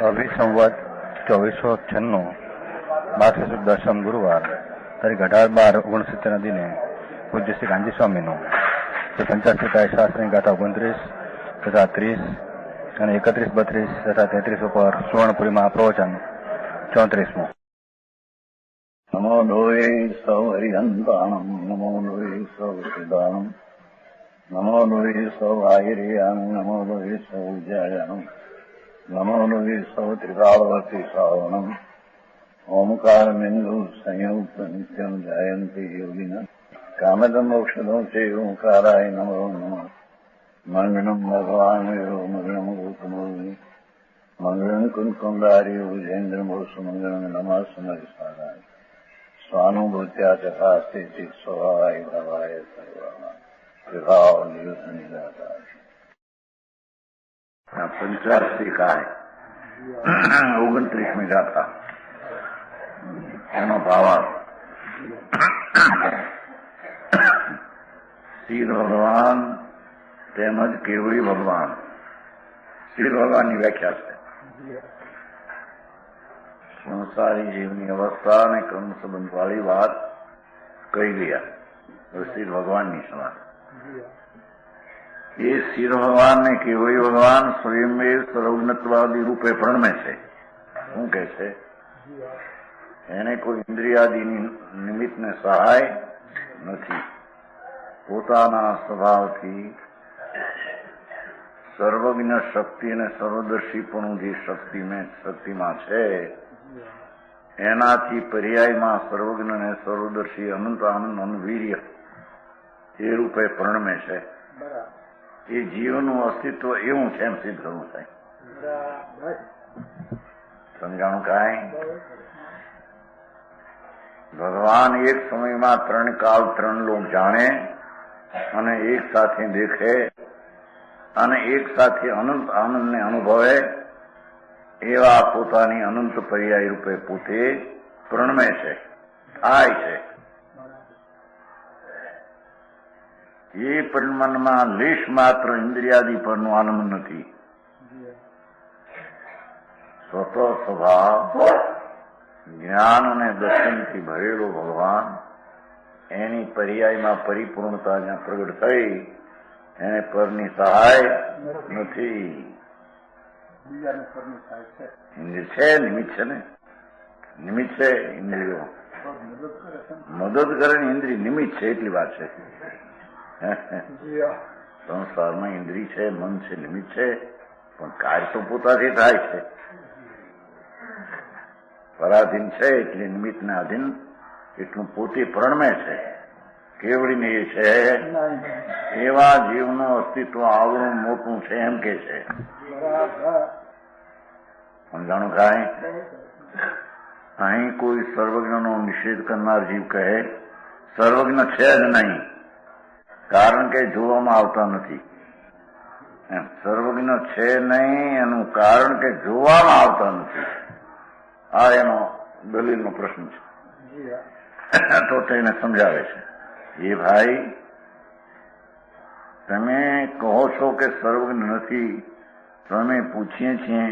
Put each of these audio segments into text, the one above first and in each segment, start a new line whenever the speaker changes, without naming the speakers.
અભિસંવત 2496 માસિક સુદ દશમ ગુરુવાર તારીખ 18/12/69 દિને પૂજ્ય શ્રી કાંજી સ્વામીનું 85 શાસ્ત્રની ગાથા 29 તથા 30 અને 31, 32 તથા 33 ઉપર સુવર્ણપુરીમાં પ્રવચન 34મું.
નમો લોહે સૌ હરિહંતાણમ નમો લોહે સૌ સિદ્ધાણમ નમો લોહે સૌ આહિર્યાન નમો લોહે સૌ જયાનમ નમો લોહે સૌ ત્રિકાળવતી શ્રાવણમ ઓમકાર બિંદુ સંયુક્ત નિત્યમ જયંતિ યોગિન કામદમ મોક્ષદો છે ઓંકારાય નમો નમઃ. મંગળમ ભગવાન મંગળમ ગોતમોની મંગળમ કુંકુંડારી વિજેન્દ્રમોષ મંગળમ નમઃ સમરિસારાય સ્વાનુભૂત્યા ચકાસ્તે ચિત સ્વભાવાય ભવાય સર્વમાં વિભાવ નિયુદ્ધ નિરાકાર. 85 કાય 29મી ગાથા એનો ભાવાર્થ. શ્રી ભગવાન તેમજ કેવળી ભગવાન. શ્રી ભગવાનની વ્યાખ્યા છે સંસારી જીવની અવસ્થા અને કર્મ સંબંધ વાળી વાત કહી ગયા. શ્રી ભગવાનની સમાન એ શ્રી ભગવાન ને કેવળી ભગવાન સ્વયં સર્વજ્ઞત્વાદી રૂપે પ્રણમે છે. શું કે છે? એને કોઈ ઇન્દ્રિયાદિની નિમિત્તને સહાય નથી. પોતાના સ્વભાવથી સર્વજ્ઞ શક્તિ અને સર્વદર્શીપણું જે શક્તિમાં છે એનાથી પર્યાયમાં સર્વજ્ઞ અને સર્વદર્શી અનંત આનંદ અનુવીર્ય એ રૂપે પ્રણમે છે. એ જીવનું અસ્તિત્વ એવું છે એમ સિદ્ધ કરવું થાય. સમજાણું કાંઈ? ભગવાન એક સમયમાં 3 કાળ 3 લોક જાણે અને એક સાથે દેખે અને એક સાથે અનંત આનંદને અનુભવે એવા પોતાની અનંત પર્યાય રૂપે પોતે પ્રણમે છે, થાય છે. એ પ્રણમનમાં લેશ માત્ર ઇન્દ્રિયાદિ પરનું આનંદ નથી. સ્વતઃ સ્વભાવ જ્ઞાન અને દર્શનથી ભરેલો ભગવાન એની પર્યાયમાં પરિપૂર્ણતા જ્યાં પ્રગટ થઈ એને પરની સહાય નથી. ઇન્દ્રિય છે, નિમિત્ત છે ને, નિમિત્ત છે. ઇન્દ્રિયો મદદ કરે ને ઇન્દ્રિય નિમિત્ત છે એટલી વાત છે. સંસારમાં ઇન્દ્રિય છે, મન છે, નિમિત્ત છે, પણ કાર્ય તો પોતાથી થાય છે. પરાધીન છે એટલે નિમિત્તના આધીન એટલું પોતે પ્રણમે છે. કેવડીને એ છે એવા જીવનું અસ્તિત્વ આવડું મોટું છે એમ કે છે. સમજાણું કાંઈ? અહીં કોઈ સર્વજ્ઞનો નિષેધ કરનાર જીવ કહે સર્વજ્ઞ છે જ નહીં કારણ કે જોવામાં આવતા નથી. એમ સર્વજ્ઞ છે નહીં એનું કારણ કે જોવામાં આવતા નથી. આ એનો દલીલનો પ્રશ્ન છે. તો તેને સમજાવે છે, એ ભાઈ તમે કહો છો કે સર્વજ્ઞ નથી, તો અમે પૂછીએ છીએ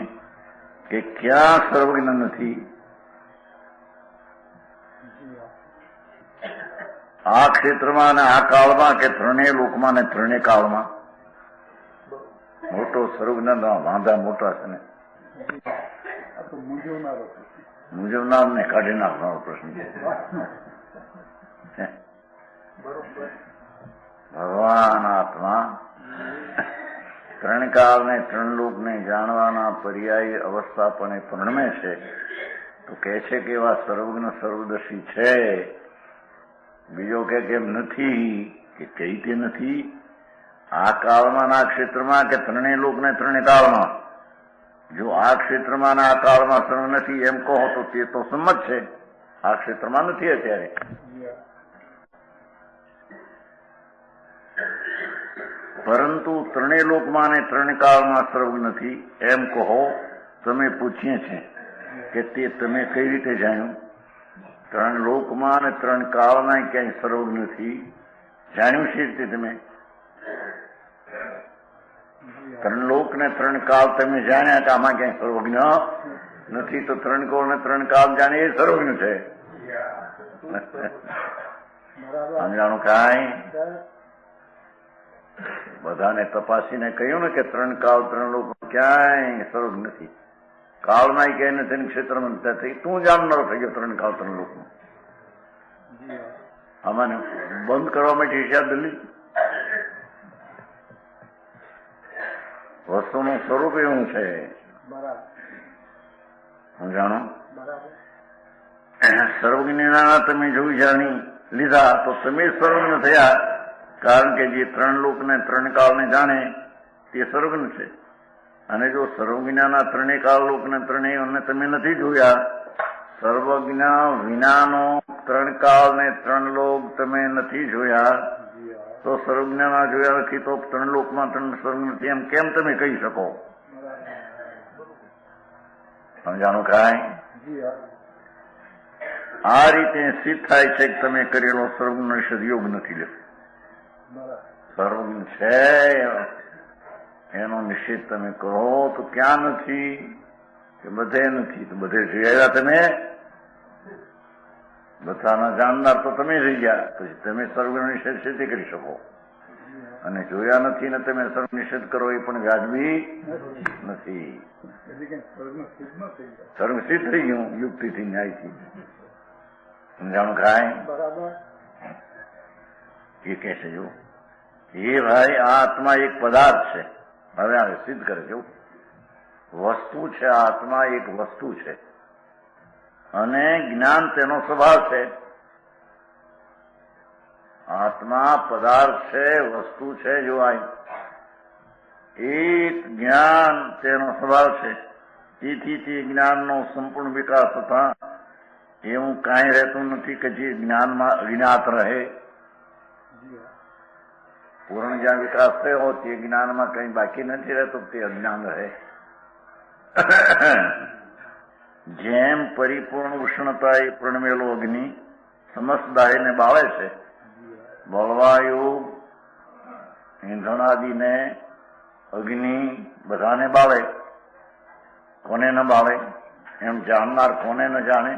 કે ક્યાં સર્વજ્ઞ નથી? આ ક્ષેત્રમાં અને આ કાળમાં કે 3 લોકમાં ને 3 કાળમાં? મોટો સર્વજ્ઞ વાંધા મોટા છે ને, મૂંઝવનાર ને કાઢી નાખવાનો પ્રશ્ન છે. ભગવાન આત્મા 3 કાળ ને 3 લોકને જાણવાના પર્યાય અવસ્થા પણ એ પ્રણમે છે. તો કહે છે કે એવા સર્વજ્ઞ સર્વદર્શી છે. બીજો કે કેમ નથી? કે કઈ રીતે નથી? આ કાળમાં ના ક્ષેત્રમાં કે 3 લોક ને 3 કાળમાં? જો આ ક્ષેત્રમાં આ કાળમાં સર્વ નથી એમ કહો તો તે તો સંમત છે. આ ક્ષેત્રમાં નથી અત્યારે. પરંતુ 3 લોકમાં અને 3 કાળમાં સર્વ નથી એમ કહો. તમે પૂછીએ છીએ કે તે તમે કઈ રીતે જાણ્યું? 3 લોકમાં અને 3 કાળમાં ક્યાંય સર્વ નથી જાણ્યું છે રીતે તમે? 3 લોક ને 3 કાળ તમે જાણ્યા કે આમાં ક્યાંય સર્વજ્ઞ નથી, તો 3 કાળ ને 3 કાળ જાણે એ સર્વજ્ઞ છે. સમજાણું કાંઈ? બધાને તપાસીને કહ્યું ને કે 3 કાળ 3 લોકો ક્યાંય સર્વજ્ઞ નથી. કાળમાં ક્યાંય નથી, ક્ષેત્રમાં નથી. તું જાણનારો થઈ ગયો 3 કાળ 3 લોકો. આમાં બંધ કરવા માટે હિસાબ દલી વસ્તુનું સ્વરૂપ એવું છે. સમજાણો? સર્વજ્ઞના તમે જોઈ જાણી લીધા તો તમે સર્વજ્ઞ થયા, કારણ કે જે 3 લોકને 3 કાળને જાણે તે સર્વજ્ઞ છે. અને જો સર્વજ્ઞના 3 કાળ લોકને 3 તમે નથી જોયા, સર્વજ્ઞ વિનાનો 3 કાળ ને 3 લોક તમે નથી જોયા, તો સર્વજ્ઞના જોયા નથી તો 3 લોકમાં 3 સર્વજ્ઞ એમ કેમ તમે કહી શકો? સમજાણું કાંઈ? આ રીતે સિદ્ધ થાય છે કે તમે કરેલો સર્વજ્ઞ નિષેધ યોગ નથી લેતો. સર્વજ્ઞ છે એનો નિષેધ તમે કરો તો ક્યાં નથી કે બધે નથી, તો બધે જોયા તમે બધાના જાણનાર તો તમે રહી ગયા, પછી તમે સર્વજ્ઞ નિષેધ સિદ્ધ કરી શકો. અને જોયા નથી ને તમે સર્વ નિષેધ કરો એ પણ વ્યાજબી નથી. સર્વ સિદ્ધ થઈ ગયું યુક્તિથી, ન્યાયથી. સમજાણું કાંઈ? એ કહે છે જો એ ભાઈ આ આત્મા એક પદાર્થ છે. હવે આ સિદ્ધ કરે છે વસ્તુ છે, આ આત્મા એક વસ્તુ છે અને જ્ઞાન તેનો સ્વભાવ છે. આત્મા પદાર્થ છે, વસ્તુ છે. જો આ એક જ્ઞાન તેનો સ્વભાવ છે. તેથી તે જ્ઞાનનો સંપૂર્ણ વિકાસ થતા એવું કાંઈ રહેતું નથી કે જે જ્ઞાનમાં અજ્ઞાત રહે. પૂર્ણ જ્યાં વિકાસ થયો તે જ્ઞાનમાં કંઈ બાકી નથી રહેતું, તે અજ્ઞાન રહે. જેમ પરિપૂર્ણ ઉષ્ણતા એ પ્રણમેલો અગ્નિ સમસ્ત દાહીને બાળે છે, બળવાયુ ઈંધણાદિને અગ્નિ બધાને બાળે, કોને ન બાળે? એમ જાણનાર કોને ન જાણે?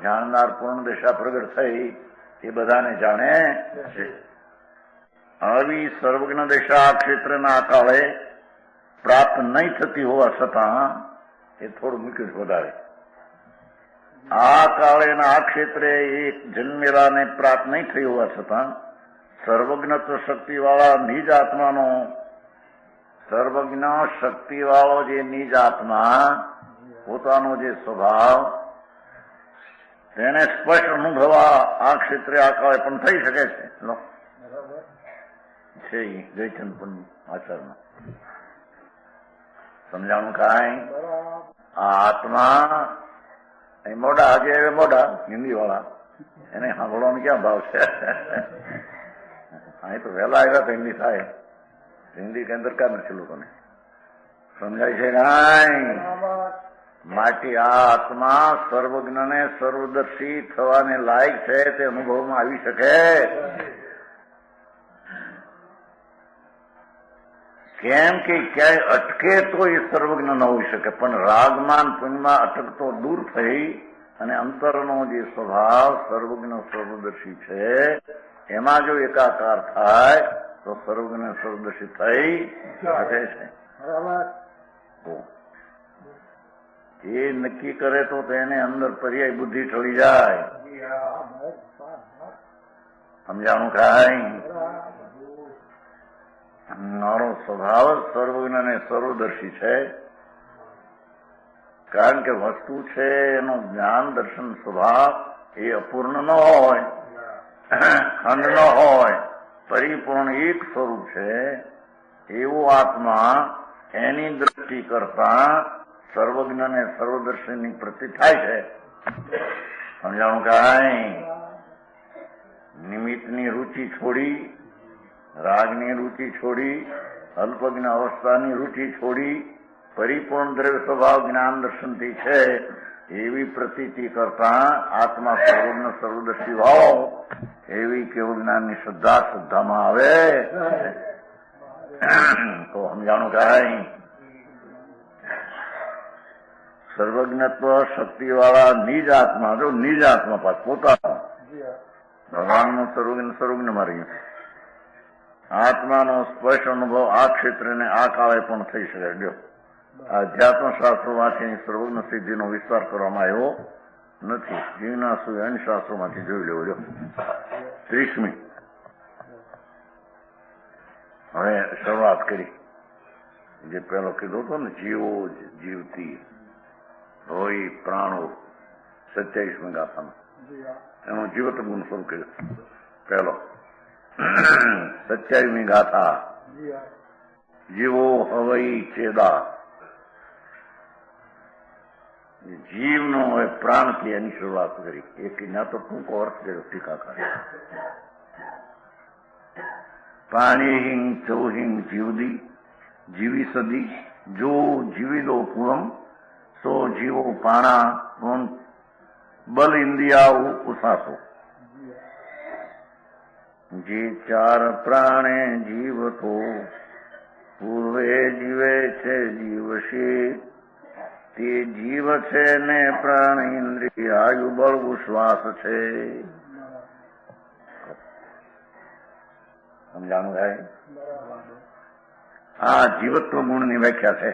જાણનાર પૂર્ણ દશા પ્રગટ થઈ એ બધાને જાણે છે. આવી સર્વજ્ઞ દશા આ ક્ષેત્રના કાળે પ્રાપ્ત નહીં થતી હોવા છતાં એ થોડું મૂક્યું છે વધારે. આ કાળે આ ક્ષેત્રે એક જન્મેલાને પ્રાપ્ત નહીં થઈ હોવા છતાં સર્વજ્ઞત્વ શક્તિવાળા નિજ આત્માનો, સર્વજ્ઞ શક્તિવાળો જે નિજ આત્મા પોતાનો જે સ્વભાવ તેને સ્પષ્ટ અનુભવા આ ક્ષેત્રે આ કાળે પણ થઈ શકે છે. છે જયચંદ પણ આચરણ સમજાણું કાંઈ? આ આત્મા મોડા આજે મોડા હિન્દી વાળા એને સાંભળવાનો ક્યાં ભાવ છે? અહીં તો વહેલા આવ્યા તો હિન્દી થાય. હિન્દી કઈ દરકાર નથી લોકોને. સમજાય છે કાંઈ? માટે આ આત્મા સર્વજ્ઞને સર્વદર્શી થવાને લાયક છે, તે અનુભવમાં આવી શકે. કેમ કે ક્યાંય અટકે તો એ સર્વજ્ઞ ન હોઈ શકે, પણ રાગમાન પુણ્યમાં અટકતો દૂર થઈ અને અંતરનો જે સ્વભાવ સર્વજ્ઞ સર્વદર્શી છે એમાં જો એકાકાર થાય તો સર્વજ્ઞ સર્વદર્શી થઈ શકે છે. એ નક્કી કરે તો તેને અંદર પર્યાય બુદ્ધિ ચડી જાય. સમજાણું કાંઈ? મારો સ્વભાવ જ સર્વજ્ઞ અને સર્વદર્શી છે, કારણ કે વસ્તુ છે એનું જ્ઞાન દર્શન સ્વભાવ એ અપૂર્ણ ન હોય, ખંડ ન હોય, પરિપૂર્ણ એક સ્વરૂપ છે. એવું આત્મા એની દ્રષ્ટિ કરતા સર્વજ્ઞ અને સર્વદર્શીની પ્રતિ થાય છે. સમજાણું કાંઈ? નિમિત્તની રુચિ છોડી, રાગની રુચિ છોડી, અલ્પજ્ઞ અવસ્થાની રુચિ છોડી, પરિપૂર્ણ દ્રવ્ય સ્વભાવ જ્ઞાન દર્શનથી છે એવી પ્રતીતિ કરતા આત્મા સર્વજ્ઞ સર્વદર્શી વાળો એવી કેવું જ્ઞાનની શ્રદ્ધામાં આવે. તો સમજાણું કાંઈ સર્વજ્ઞત્વ શક્તિ વાળા નિજ આત્મા, જો નિજ આત્મા પાછ પોતાનો ભગવાનનું સર્વજ્ઞમાં રહ્યું. આત્માનો સ્પર્શ અનુભવ આ ક્ષેત્રને આ કાળે પણ થઈ શકે. જો અધ્યાત્મ શાસ્ત્રોમાંથી સર્વજ્ઞ સિદ્ધિનો વિસ્તાર કરવામાં આવ્યો નથી. જીવના સુયન શાસ્ત્રોમાંથી જોઈ લેવો. જો 30મી હવે શરૂઆત કરી. જે પેલો કીધો હતો ને, જીવો જીવતી હોય પ્રાણો, 27મી ગાથાનો એનું જીવત ગુણ શરૂ કર્યું. પેલો 27મી ગાથા, જીવો હવઈ ચેદા. જીવનો હવે પ્રાણથી એની શરૂઆત કરી. એક ના તો ટૂંકો અર્થ કર્યો ટીકાકાર. પાણીહિંગ ચૌહિંગ જીવદી જીવી સદી, જો જીવીલો પૂરમ સો જીવો પાણા બલ ઇન્દિયા ઉસાસો. જે ચાર પ્રાણે જીવતો પૂર્વે જીવે છે જીવશે, તે જીવ છે ને પ્રાણ ઇન્દ્રિય આયુ બળ શ્વાસ છે. સમજાણું થાય? આ જીવત્વ ગુણની વ્યાખ્યા છે.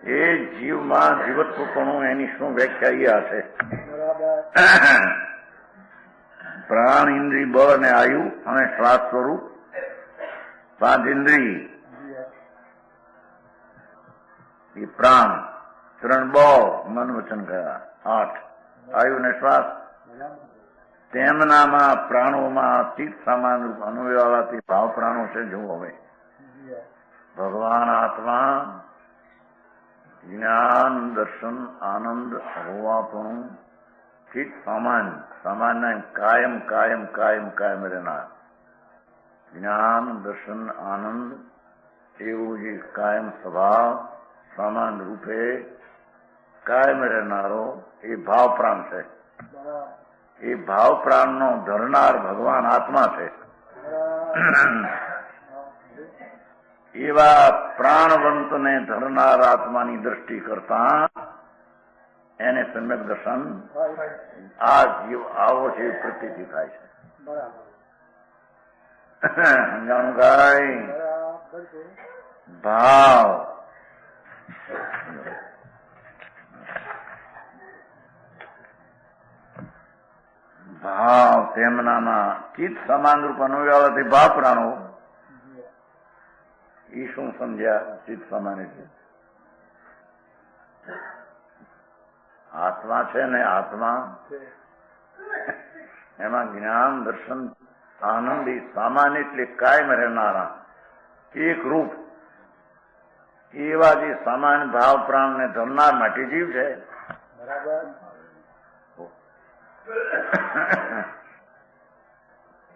એ જીવમાં જીવત્વપણું એની શું વ્યાખ્યા છે? પ્રાણ ઇન્દ્રિય બળ અને આયુ અને શ્વાસ સ્વરૂપ 5 ઇન્દ્રિય, એ પ્રાણ, 3 બળ મન વચન ગયા, 8 આયુ ને શ્વાસ. તેમનામાં પ્રાણોમાં ચિત્ત સામાન રૂપ અનુવ્યવાથી ભાવ પ્રાણો છે. જો હવે ભગવાન આત્મા જ્ઞાન દર્શન આનંદ હોવા પણ ચિત્ત સામાન્ય કાયમ કાયમ કાયમ કાયમ રહેનાર. જ્ઞાન દર્શન આનંદ એવું જે કાયમ સ્વભાવ સામાન રૂપે કાયમ રહેનારો એ ભાવ પ્રાણ છે. એ ભાવ પ્રાણનો ધરનાર ભગવાન આત્મા છે. એવા પ્રાણવંતને ધરનાર આત્માની દ્રષ્ટિ કરતા એને સમ્યક દર્શન આ જીવ આવો છે એ પ્રતીતિ થાય છે. સમજાણું કાંઈ? ભાવ ભાવ તેમનામાં ચિત્ત સમાન રૂપ અનુવ્યાવાથી ભાવ પ્રાણો. એ શું સમજ્યા? ચિત્ત સમાન એટલે આત્મા છે ને, આત્મા એમાં જ્ઞાન દર્શન આનંદી સામાન્ય એટલે કાયમ રહેનારા એક રૂપ એવા જે સામાન્ય ભાવ પ્રાણને ધરનાર માટે જીવ છે.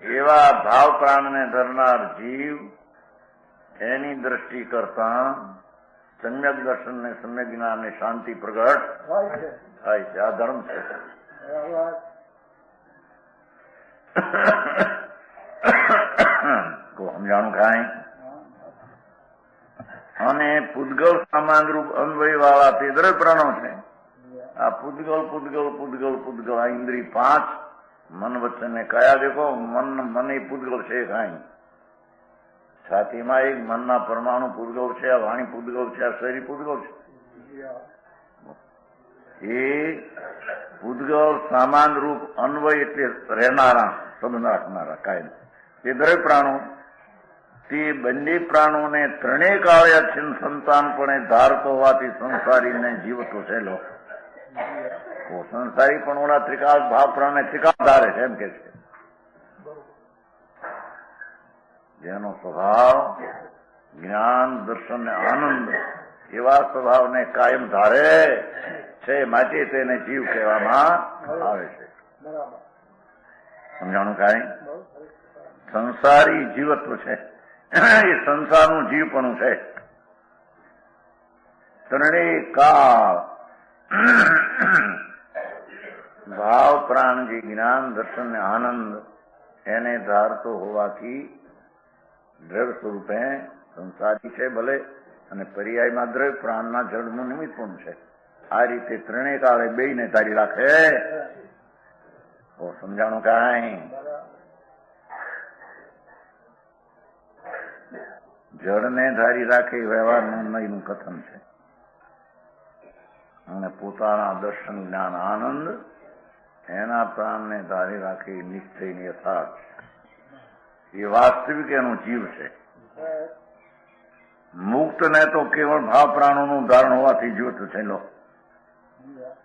એવા ભાવ પ્રાણને ધરનાર જીવ એની દ્રષ્ટિ કરતા સમ્યક દર્શન ને સમ્યક જ્ઞાન ને શાંતિ પ્રગટ થાય છે. આ ધર્મ છે. સમજાણું કાંઈ? અને પૂતગલ સમાન રૂપ અન્વય વાળા તે દરેક પ્રાણો છે. આ પૂતગલ પૂતગલ પૂતગલ પૂતગલ આ ઇન્દ્રિય 5 મન વચ્ચે કયા દેખો મન એ પૂતગલ છે. કાંઈ છાતીમાં એક મનના પરમાણુ પૂતગલ છે, આ વાણી પૂતગલ છે, આ શરીર પૂતગલ છે. એ પૂતગલ સામાન રૂપ અન્વય એટલે રહેનારા સંબંધ રાખનારા કાયમ એ દરેક પ્રાણો. તે બંને પ્રાણોને ત્રણેય કાળે અચ્છિન્ન સંતાનપણે ધારતો હોવાથી સંસારીને જીવતો છે. સંસારી પણ ઓલા ત્રિકાળ ભાવ પ્રાણને ત્રિકાળ ધારે છે એમ કે છે. જેનો સ્વભાવ જ્ઞાન દર્શન ને આનંદ એવા સ્વભાવને કાયમ ધારે છે, માટે તેને જીવ કહેવામાં આવે છે. સમજાણું કાંઈ? સંસારી જીવત્વ છે, એ સંસારનું જીવપણું છે. ત્રણેય કાળ ભાવ પ્રાણ જે જ્ઞાન દર્શન ને આનંદ એને ધારતો હોવાથી દ્રવ્ય સ્વરૂપે સંસારી છે ભલે, અને પર્યાયમાં દ્રવ્ય પ્રાણના જળનું નિમિત્ત પણ છે. આ રીતે ત્રણેય કાળે બેયને ધારી રાખે. સમજાણું કાંઈ? જળને ધારી રાખે વ્યવહારનું નયનું કથન છે, અને પોતાના દર્શન જ્ઞાન આનંદ એના પ્રાણને ધારી રાખી નિશ્ચયની યથાર્થ એ વાસ્તવિક એનો જીવ છે. મુક્તને તો કેવળ ભાવ પ્રાણોનું ધારણ હોવાથી જોતું છે. લો,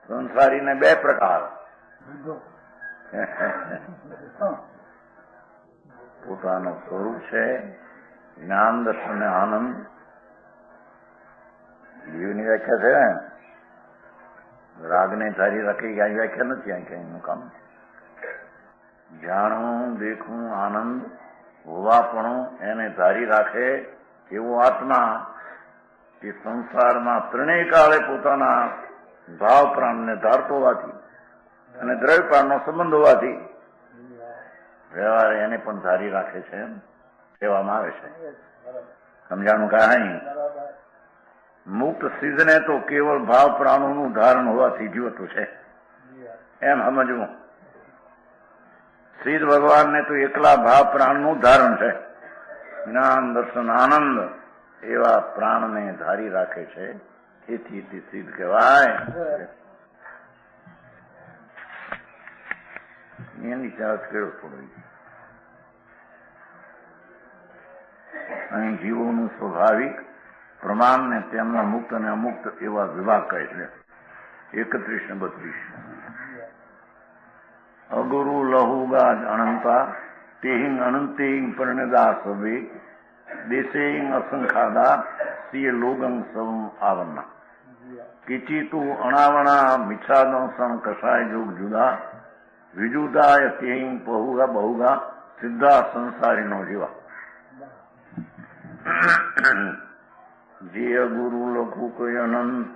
સંસારીને બે પ્રકાર, પોતાનું સ્વરૂપ છે જ્ઞાન દર્શન આનંદ. જીવની વ્યાખ્યા છે રાગને ધારી રાખી, ક્યાંય વ્યાખ્યા નથી. આ ક્યાંયનું કામ જાણવું દેખવું આનંદ હોવાપણું એને ધારી રાખે એવો આત્મા એ સંસારમાં ત્રણેય કાળે પોતાના ભાવ પ્રાણને ધારતો હોવાથી અને દ્રવ્ય પ્રાણનો સંબંધ હોવાથી વ્યવહાર એને પણ ધારી રાખે છે એમ કહેવામાં આવે છે. સમજાણું કાંઈ? મુક્ત સિદ્ધને તો કેવળ ભાવ પ્રાણોનું ધારણ હોવાથી જીવતું છે એમ સમજવું. સિદ્ધ ભગવાનને તો એકલા ભાવ પ્રાણનું ધારણ છે. જ્ઞાન દર્શન આનંદ એવા પ્રાણને ધારી રાખે છે, તેથી તે સિદ્ધ કહેવાય. એની ચાર્જ કેળો થોડો. અહીં જીવોનું સ્વાભાવિક પ્રમાણ ને તેમના મુક્ત અને અમુક્ત એવા વિભાગ કહે છે. 31 ને 32. અગુરુ લહુગા અનંતા તેહિંગ અનંતિંગ પરિણદા સભે દેશેંગ અસંખાદા સિય લોગંગ સમ આવના કિચિતુ અણાવણા મિચ્છાદંસણ કષાય જોગ જુદા વિજુદાય તેહિંગ પહુગા બહુગા સિદ્ધા સંસારીનો જીવા. જે અગુરુ લઘુ કઈ અનંત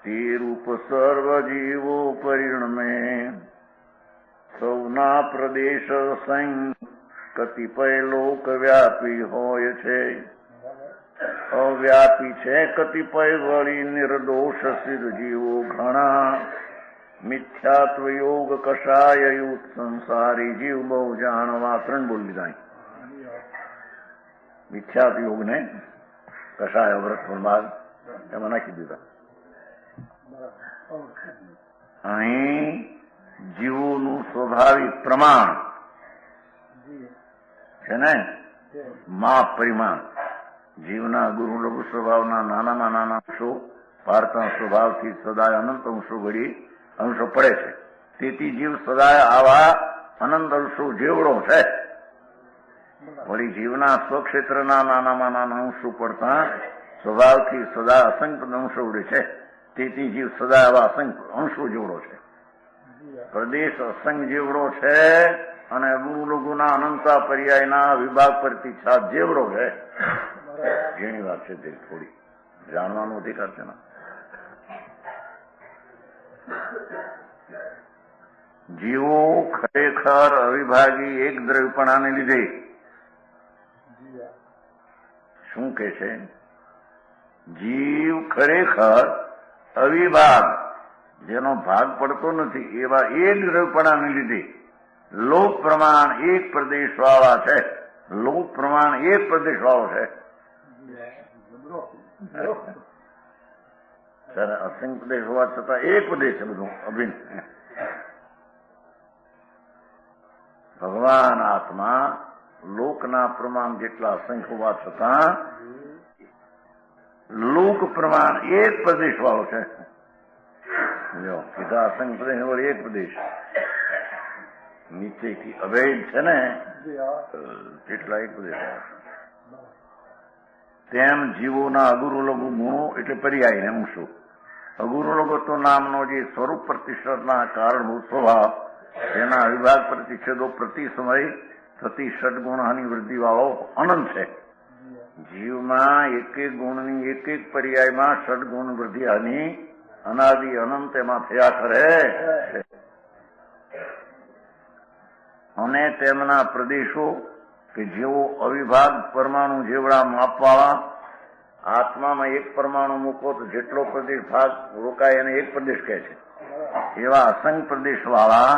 તે રૂપ સર્વ જીવો પરિણમે સૌના પ્રદેશ સંગ કતિપય લોક વ્યાપી હોય છે. અવ્યાપી છે કતિપય વળી નિર્દોષ સિદ્ધ જીવો ઘણા. મિથ્યાત્વ યોગ કષાય યુત સંસારી જીવ બહુ જાણવા. 3 બોલ લીધા. મિથ્યાત્વ યોગ ને કષાય વ્રત બાદ એમાં નાખી દીધા. અહીં જીવોનું સ્વાભાવિક પ્રમાણ છે ને, માપ પરિમાણ. જીવના ગુરુ લઘુ સ્વભાવના નાનામાં નાના અંશો પાર્થના સ્વભાવથી સદાય અનંત અંશો ઘડી અંશો પડે છે. તેથી જીવ સદાય આવા અનંત અંશો જેવડો છે. વળી જીવના સ્વક્ષેત્રના નાનામાં નાના અંશો પડતા સ્વભાવથી સદા અસંખ્ય અંશો ઉડે છે. તેથી જીવ સદા આવા અસંખ્ય અંશો જેવડો છે. પ્રદેશ અસંગ જેવડો છે અને ગુરુ લઘુના અનંતા પર્યાયના વિભાગ પ્રતિચ્છા જેવડો છે. ઘણી વાત છે તે થોડી જાણવાનો અધિકાર છે ને. જીવો ખરેખર અવિભાગી એક દ્રવ્યપણાને લીધે શું કે છે? જીવ ખરેખર અવિભાગ જેનો ભાગ પડતો નથી એવા એક દ્રવ્યપણાને લીધે લોક પ્રમાણ એક પ્રદેશ વાળા છે. લોક પ્રમાણ એક પ્રદેશ વાળો છે. અસંખ્ય પ્રદેશ હોવા છતાં એક પ્રદેશ છે બધું અભિન્ન. ભગવાન આત્મા લોકના પ્રમાણ જેટલા અસંખ્ય હોવા છતાં લોક પ્રમાણ એક પ્રદેશ વાળો છે. સીધા અસંખ્ય પ્રદેશ વળી એક પ્રદેશ નીચેથી અભેદ છે ને કેટલા એક પ્રદેશ. તેમ જીવોના અગુરુ લઘુ ગુણો એટલે પર્યાય અંશો. અગુરુ લઘુત્વ નામનો જે સ્વરૂપ પ્રતિષ્ઠના કારણભૂત સ્વભાવ તેના વિભાગ પ્રતિષેધો પ્રતિ સમય થતી ષડગુણની વૃદ્ધિ વાળો અનંત છે. જીવમાં એક એક ગુણની એક એક પર્યાયમાં ષડગુણ વૃદ્ધિ આની અનાદિ અનંત એમાં થયા કરે છે. અને તેમના પ્રદેશો કે જેવો અવિભાગ પરમાણુ જેવડા માપવાળા આત્મામાં એક પરમાણુ મૂકો તો જેટલો પ્રદેશ ભાગ રોકાય એને એક પ્રદેશ કહે છે, એવા અસંખ્ય પ્રદેશ વાળા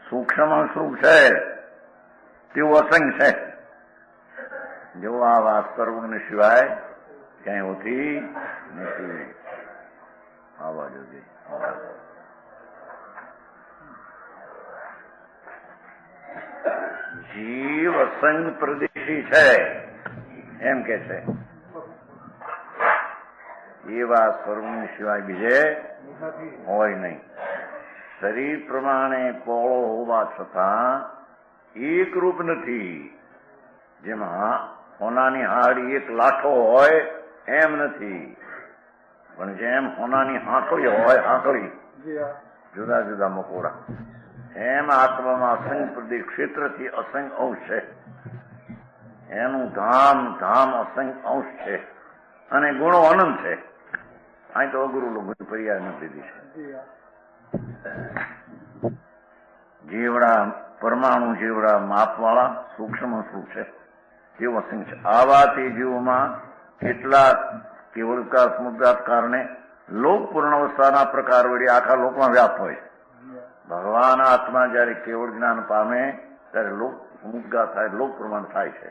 સૂક્ષ્મ સ્વરૂપ છે તેવું અસંખ્ય છે. જેવો આ વાત સર્વજ્ઞ સિવાય ક્યાંય હોતી નથી. આવા જોઈએ જીવ અસંગ પ્રદેશી છે એમ કે છે. એ વાત સર્વજ્ઞ સિવાય બીજે હોય નહીં. શરીર પ્રમાણે પહોળો હોવા છતાં એક રૂપ નથી. જેમાં હોનાની હાડી એક લાઠો હોય એમ નથી, પણ જેમ હોનાની હાંકળી હોય, હાંકળી જુદા જુદા મકોડા, એમ આત્મામાં અસંખ્ય પ્રદેશ ક્ષેત્રથી અસંખ્ય અંશ છે. એનું ધામ ધામ અસંખ્ય અંશ છે અને ગુણો અનંત છે. અહીં તો અઘરું લોકો પર્યાય નથી દીધી છે. જેવડા પરમાણુ જેવડા માપવાળા સૂક્ષ્મ સ્વરૂપ છે તેવું અસંખ્ય છે. આવા તે જીવોમાં કેટલાક કેવળકાર સમુદ્રાત કારણે લોકપૂર્ણ અવસ્થાના પ્રકાર વળી આખા લોકમાં વ્યાપ્ત હોય છે. ભગવાન આત્મા જયારે કેવળ જ્ઞાન પામે ત્યારે લોક સમુદ્ગાર થાય, લોક પ્રમાણ થાય છે.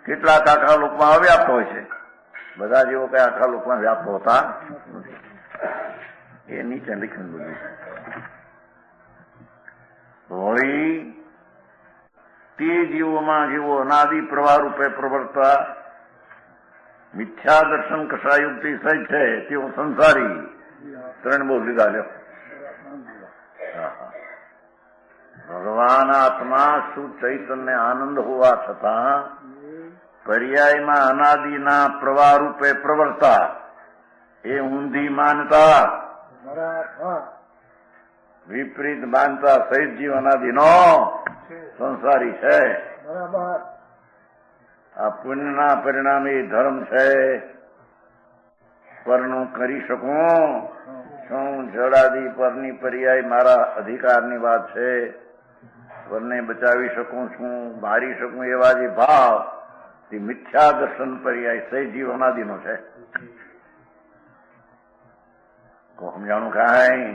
કેટલાક આખા લોકમાં અવ્યાપ્ત હોય છે. બધા જેવો કઈ આખા લોકમાં વ્યાપ્ત હોતા નથી. એ નીચે લખ્યું બધું. વળી તે જીવોમાં જેવો અનાદિ પ્રવાહ રૂપે પ્રવર્તતા મિથ્યા દર્શન કષાયુક્તિ સહિત છે તેઓ સંસારી. ત્રણ બહુ લીધા લ્યો. ભગવાન આત્મા શુદ્ધ ચૈતન્ય આનંદ હોવા છતાં પર્યાયમાં અનાદિના પ્રવાહ રૂપે પ્રવર્તા એ ઊંધી માનતા, વિપરીત માનતા સહિત જીવ અનાદિનો સંસારી છે. આ પુણ્યના પરિણામે ધર્મ છે. પરનું કરી શકું શું, જડાદી પરની પર્યાય મારા અધિકારની વાત છે. પરને બચાવી શકું છું, મારી શકું એવા જે ભાવ તે મિથ્યા દર્શન પર્યાય સહી જીવ અનાદિનો છે. સમજાણું કાંઈ?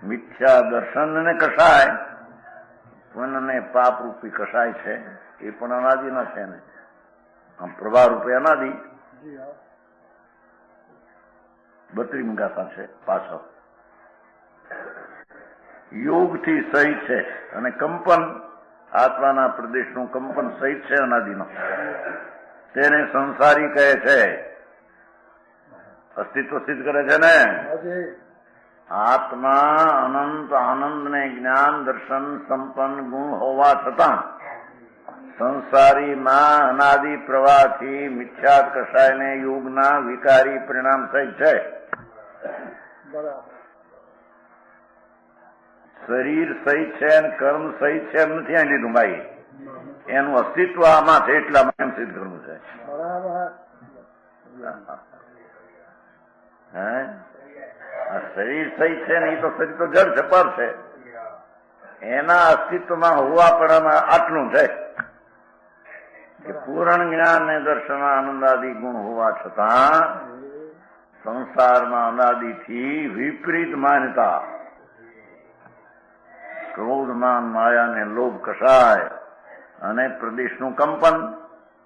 મિથ્યા દર્શન ને કસાય, પુણ્ય પાપ રૂપી કસાય છે એ પણ અનાદિના છે ને. આમ પ્રભા રૂપે અનાદિ 32 ગાથા છે પાછળ. યોગથી સહિત છે અને કંપન આત્માના પ્રદેશનું કંપન સહિત છે અનાદિનો. તેને સંસારી કહે છે. અસ્તિત્વ સિદ્ધ કરે છે ને. આત્મા અનંત આનંદ ને જ્ઞાન દર્શન સંપન્ન ગુણ હોવા છતાં સંસારીમાં અનાદિ પ્રવાહથી મિથ્યા કષાયને યુગના વિકારી પરિણામ સહિત છે. શરીર સહિત છે અને કર્મ સહિત છે એમ નથી આ લીધું ભાઈ. એનું અસ્તિત્વ આમાં છે એટલા એમ સિદ્ધ કરવું છે. આ શરીર સહિત છે ને એ તો શરીર તો જળ છે, પર છે. એના અસ્તિત્વમાં હોવા પણ આટલું છે કે પૂર્ણ જ્ઞાન ને દર્શન આનંદાદિ ગુણ હોવા છતાં સંસારમાં અનાદિથી વિપરીત માન્યતા, ક્રોધમાન માયા ને લોભ કસાય અને પ્રદેશનું કંપન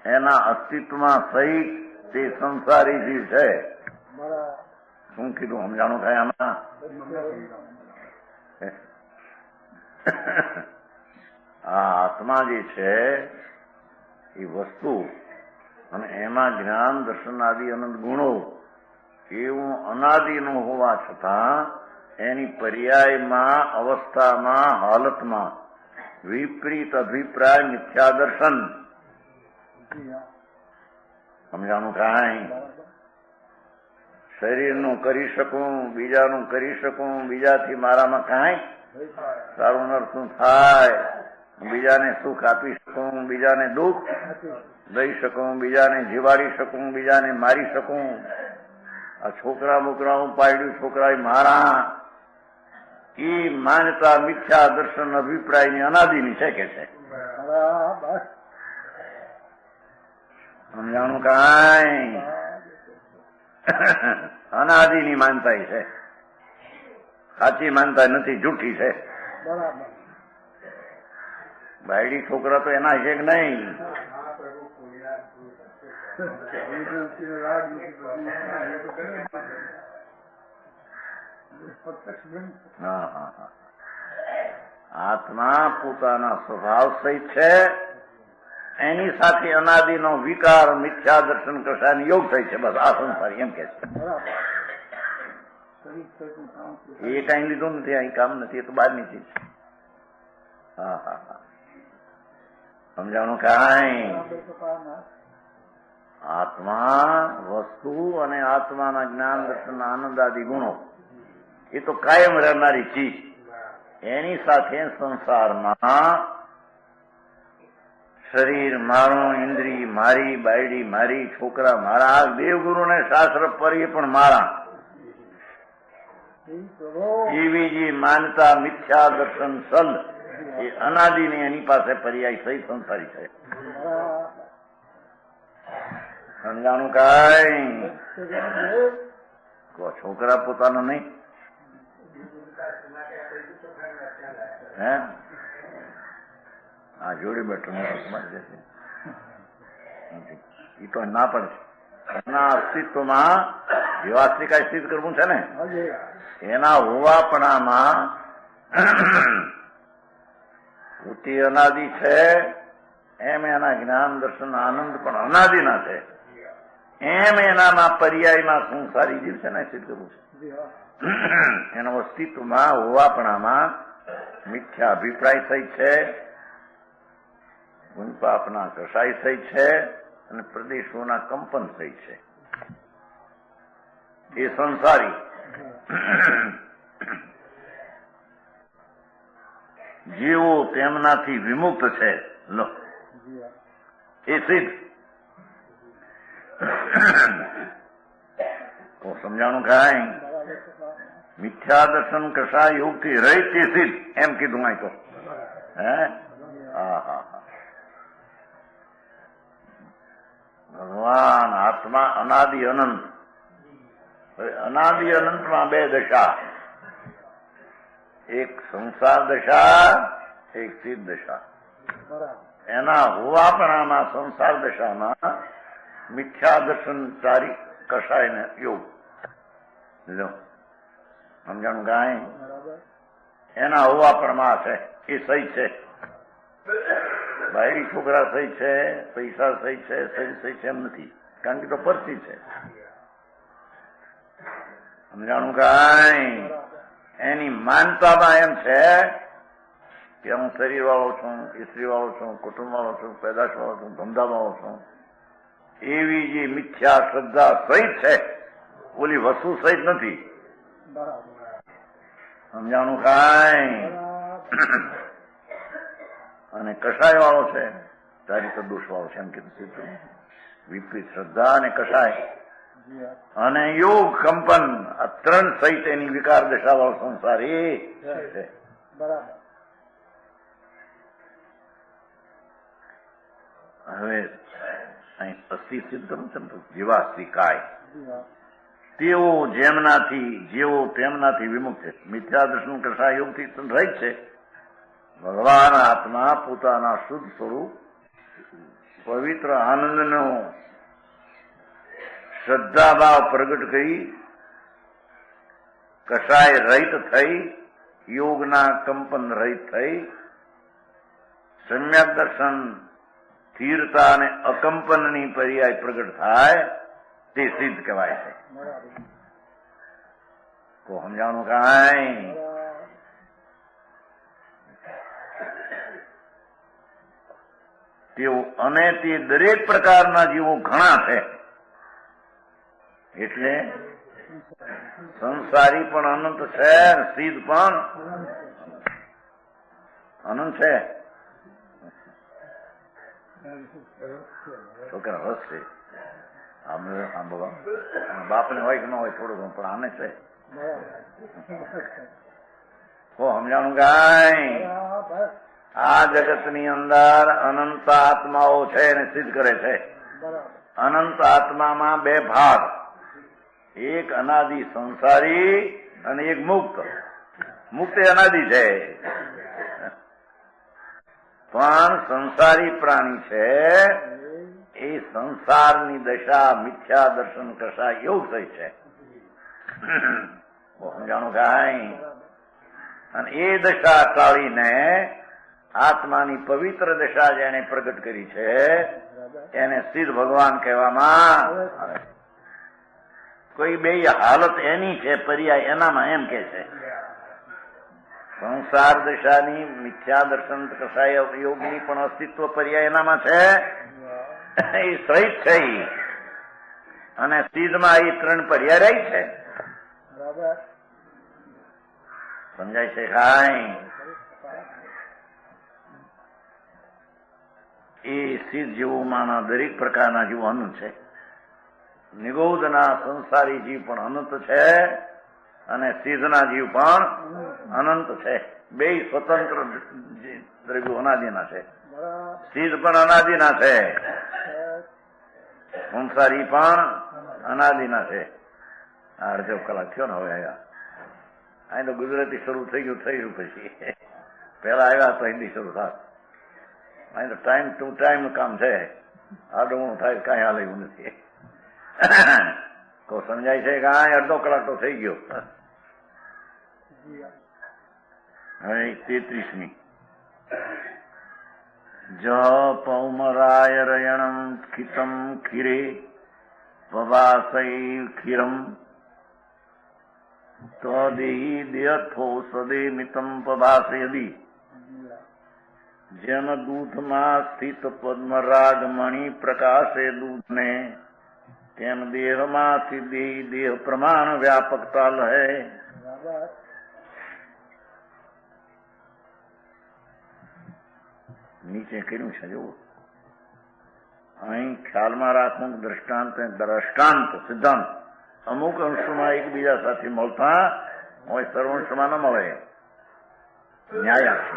એના અસ્તિત્વમાં સહિત તે સંસારી જીવ છે. શું કીધું સમજાણું થાય આમાં? આ આત્મા જે છે એ વસ્તુ અને એમાં જ્ઞાન દર્શન આદિ અનંત ગુણો એવું અનાદિનું હોવા છતાં એની પર્યાયમાં અવસ્થામાં હાલતમાં વિપરીત અભિપ્રાય મિથ્યા દર્શન. સમજાણું કાંઈ? શરીરનું કરી શકું, બીજાનું કરી શકું, બીજાથી મારામાં કાંઈ સારું નરસું થાય, બીજાને સુખ આપી શકું, બીજાને દુઃખ દઈ શકું, બીજાને જીવાડી શકું, બીજાને મારી શકું. આ છોકરા બોકરા હું પાડ્યું, છોકરા મારા એ માન્યતા મિથ્યા દર્શન અભિપ્રાયની અનાદિની છે કે છે? સમજાણું કાંઈ? અનાદિની માનતા છે, સાચી માનતા નથી, જૂઠી છે. બાયડી છોકરા તો એના છે કે નહીં? આત્મા પોતાના સ્વભાવ સહિત છે, એની સાથે અનાદિનો વિકાર મિથ્યા દર્શન કશાનો યોગ થાય છે. બસ આ સંસાર એમ કે છે. એ કઈ લીધું નથી, અહીં કામ નથી, એ તો બહારની ચીજ. સમજાણું કાંઈ? આત્મા વસ્તુ અને આત્માના જ્ઞાન દર્શન આનંદ આદિ ગુણો એ તો કાયમ રહેનારી ચીજ. એની સાથે સંસારમાં શરીર મારું, ઇન્દ્રિય મારી, બાયડી મારી, છોકરા મારા, દેવગુરુને શાસ્ત્ર પર એ પણ મારા, એવી જે માનતા મિથ્યા દર્શન સલ એ અનાદિની એની પાસે પર્યાય સહિત સંસારી છે. સમજાણું કાંઈ? છોકરા પોતાનો નહીં, હે આ જોડે બેઠો સમજ જશે. એ તો ના પડે છે. એના અસ્તિત્વમાં જીવાસ્તિકા સ્થિત કરવું છે ને, એના હોવાપણામાં વૃત્તિ અનાદિ છે, એમ એના જ્ઞાન દર્શન આનંદ પણ અનાદિના છે. એમ એનામાં પર્યાયમાં સંસારી જીવ છે ને સ્થિત કરવું છે. એનો અસ્તિત્વમાં હોવાપણામાં મિથ્યા અભિપ્રાય થઈ છે, ગુણ પાપના કસાય થઈ છે, અને પ્રદેશોના કંપન થઈ છે. એ સંસારી જેવો તેમનાથી વિમુક્ત છે. લો એ સિદ્ધ. તો સમજાણું કાંઈ? મિથ્યા દર્શન કશા યોગથી રહી તે સિદ્ધ એમ કીધું. આ તો હે ભગવાન આત્મા અનાદિ અનંત. અનાદિ અનંતમાં બે દશા, એક સંસાર દશા, એક સિદ્ધ દશા. એના હોવાપણામાં સંસાર દશામાં મિથ્યા દર્શન ચારી કસાય ને યોગ. સમજાણું કાંઈ? એના હોવાપણમાં છે, એ સહી છે. બાયડી છોકરા સહી છે, પૈસા સહી છે, સહી છે એમ નથી, કારણ કે તો પરથી છે. સમજાણું કાંઈ? એની માનતામાં એમ છે કે હું શરીર વાળો છું, સ્ત્રી વાળો છું, કુટુંબ વાળો છું, પેદાશ વાળો છું, ધંધા વાળો છું, એવી જે મિથ્યા શ્રદ્ધા સહિત છે, ઓલી વસ્તુ સહિત નથી. સમજાણું કાંઈ? અને કસાય વાળો છે, તારી તો દોષ વાળો છે એમ કીધું. વિપરીત શ્રદ્ધા અને કસાય અને યોગ કંપન, આ ત્રણ સહિત એની વિકાર દશા વાળો સંસાર એ છે. હવે અહીં અસ્થિ સિદ્ધ કરું છે જીવાસ્તી કાય, તેઓ જેમનાથી જેવો તેમનાથી વિમુક્ત છે. મિથ્યા દર્શન કશા યોગથી રહી છે. ભગવાન આત્મા પોતાના શુદ્ધ સ્વરૂપ પવિત્ર આનંદનો શ્રદ્ધાભાવ પ્રગટ કરી કશાય રહિત થઈ, યોગના કંપન રહિત થઈ, સમ્યક દર્શન સ્થિરતા અને અકંપનની પર્યાય પ્રગટ થાય તે સિદ્ધ કહેવાય છે. તો સમજાણું કાંઈ? તેઓ અને તે દરેક પ્રકારના જીવો ઘણા છે, એટલે સંસારી પણ અનંત છે, સિદ્ધ પણ અનંત છે. છોકરા હસશે બાપને હોય કે ન હોય થોડું ઘણું, પણ આને છે. સમજાણું કાંઈ? આ જગતની અંદર અનંત આત્માઓ છે એને સિદ્ધ કરે છે. અનંત આત્મામાં બે ભાગ, એક અનાદિ સંસારી અને એક મુક્ત. મુક્ત એ અનાદિ છે, પણ સંસારી પ્રાણી છે એ સંસારની દશા મિથ્યા દર્શન કશા એવું થઈ છે. સમજાણું કાંઈ? અને એ દશા ટાળીને આત્માની પવિત્ર દશા જેને પ્રગટ કરી છે એને સિદ્ધ ભગવાન કહેવામાં આવે. કોઈ બે હાલત એની છે, પર્યાય એનામાં એમ કે છે. સંસાર દશાની મિથ્યા દર્શન કસાય યોગની પણ અસ્તિત્વ પર્યાય એનામાં છે, એ સહિત છે. અને સિદ્ધમાં એ ત્રણ પર્યાય રહી છે. સમજાય છે કાંઈ? એ સિદ્ધ જેવું માના દરેક પ્રકારના જીવ અનંત છે. નિગોદના સંસારી જીવ પણ અનંત છે અને સિદ્ધના જીવ પણ અનંત છે. બે સ્વતંત્ર દ્રવ્યો અનાદિના છે. સિદ્ધ પણ અનાદિના છે, સંસારી પણ અનાદિના છે. અડધો કલાક થયો ને હવે આવ્યા. અહીં તો ગુજરાતી શરૂ થઈ ગયું, થઈ રહ્યું. પછી પેલા આવ્યા તો હિન્દી શરૂ થાય. અહીં તો ટાઈમ ટુ ટાઈમ કામ છે. આડું થાય કાંઈ હાલ એવું નથી. તો સમજાય છે કે આ અડધો કલાક તો થઈ ગયો. હવે 33મી પૌમરાય રયણમ ખિતમ ખીરે પવાસૈ ખીરમ તદેહી દેથો સદે મિતમ પભાસયદી. જેમ દૂધમાં સ્થિત પદ્મરાગ મણિ પ્રકાશે દૂધને, તેમ દેહમાંથી દેહ પ્રમાણ વ્યાપકતા લહે. નીચે કર્યું છે જુઓ. અહીં ખ્યાલમાં રાખવું દ્રષ્ટાંત સિદ્ધાંત અમુક અંશમાં એકબીજા સાથે મળતા હોય, સર્વંશમાં ન મળે. ન્યાય આપશે.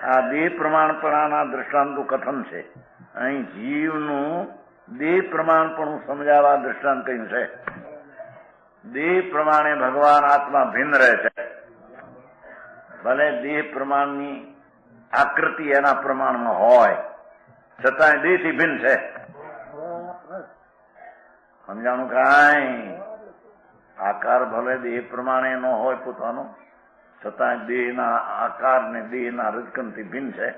આ દેહ પ્રમાણપણાના દ્રષ્ટાંતનું કથન છે. અહીં જીવનું દેહ પ્રમાણપણું સમજાવવા દ્રષ્ટાંત કહ્યું છે. દેહ પ્રમાણે ભગવાન આત્મા ભિન્ન રહે છે. ભલે દેહ પ્રમાણની આકૃતિ એના પ્રમાણમાં હોય છતાં દેહથી ભિન્ન છે. સમજાણું કાંઈ? આકાર ભલે દેહ પ્રમાણે ન હોય પોતાનો, છતાં દેહના આકાર ને દેહના રજકણથી ભિન્ન છે.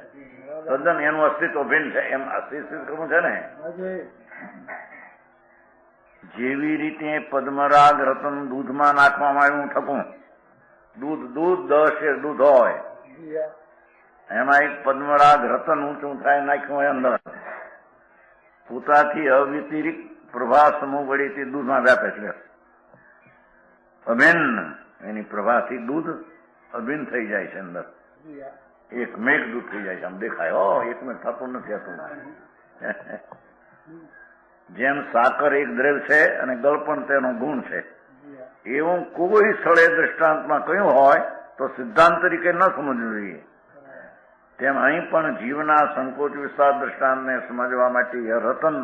તદ્દન એનું અસ્તિત્વ ભિન્ન છે. એમ અસ્તિત્વ કરવું છે ને. જેવી રીતે પદ્મરાગ રતન દૂધમાં નાખવામાં આવ્યું ઠકું. દૂધ 10 શેર દૂધ હોય, એમાં એક પદ્મરાગ રતન ઊંચું થાય નાખ્યું હોય અંદર. પોતાથી અવ્યતિરિક્ત પ્રભા સમૂહ વળીથી દૂધમાં વ્યાપે છે. અભિન્ન એની પ્રભાથી દૂધ અભિન્ન થઈ જાય છે. અંદર એક મેઘ દૂધ થઈ જાય છે. આમ દેખાય. એક મેઘ થતું નથી હતું. જેમ સાકર એક દ્રવ્ય છે અને ગળપણ તેનો ગુણ છે, એવું કોઈ સ્થળે દ્રષ્ટાંતમાં કહ્યું હોય તો સિદ્ધાંત તરીકે ન સમજવું જોઈએ. તેમ અહીં પણ જીવના સંકોચ વિસ્તાર દ્રષ્ટાંતને સમજવા માટે રતન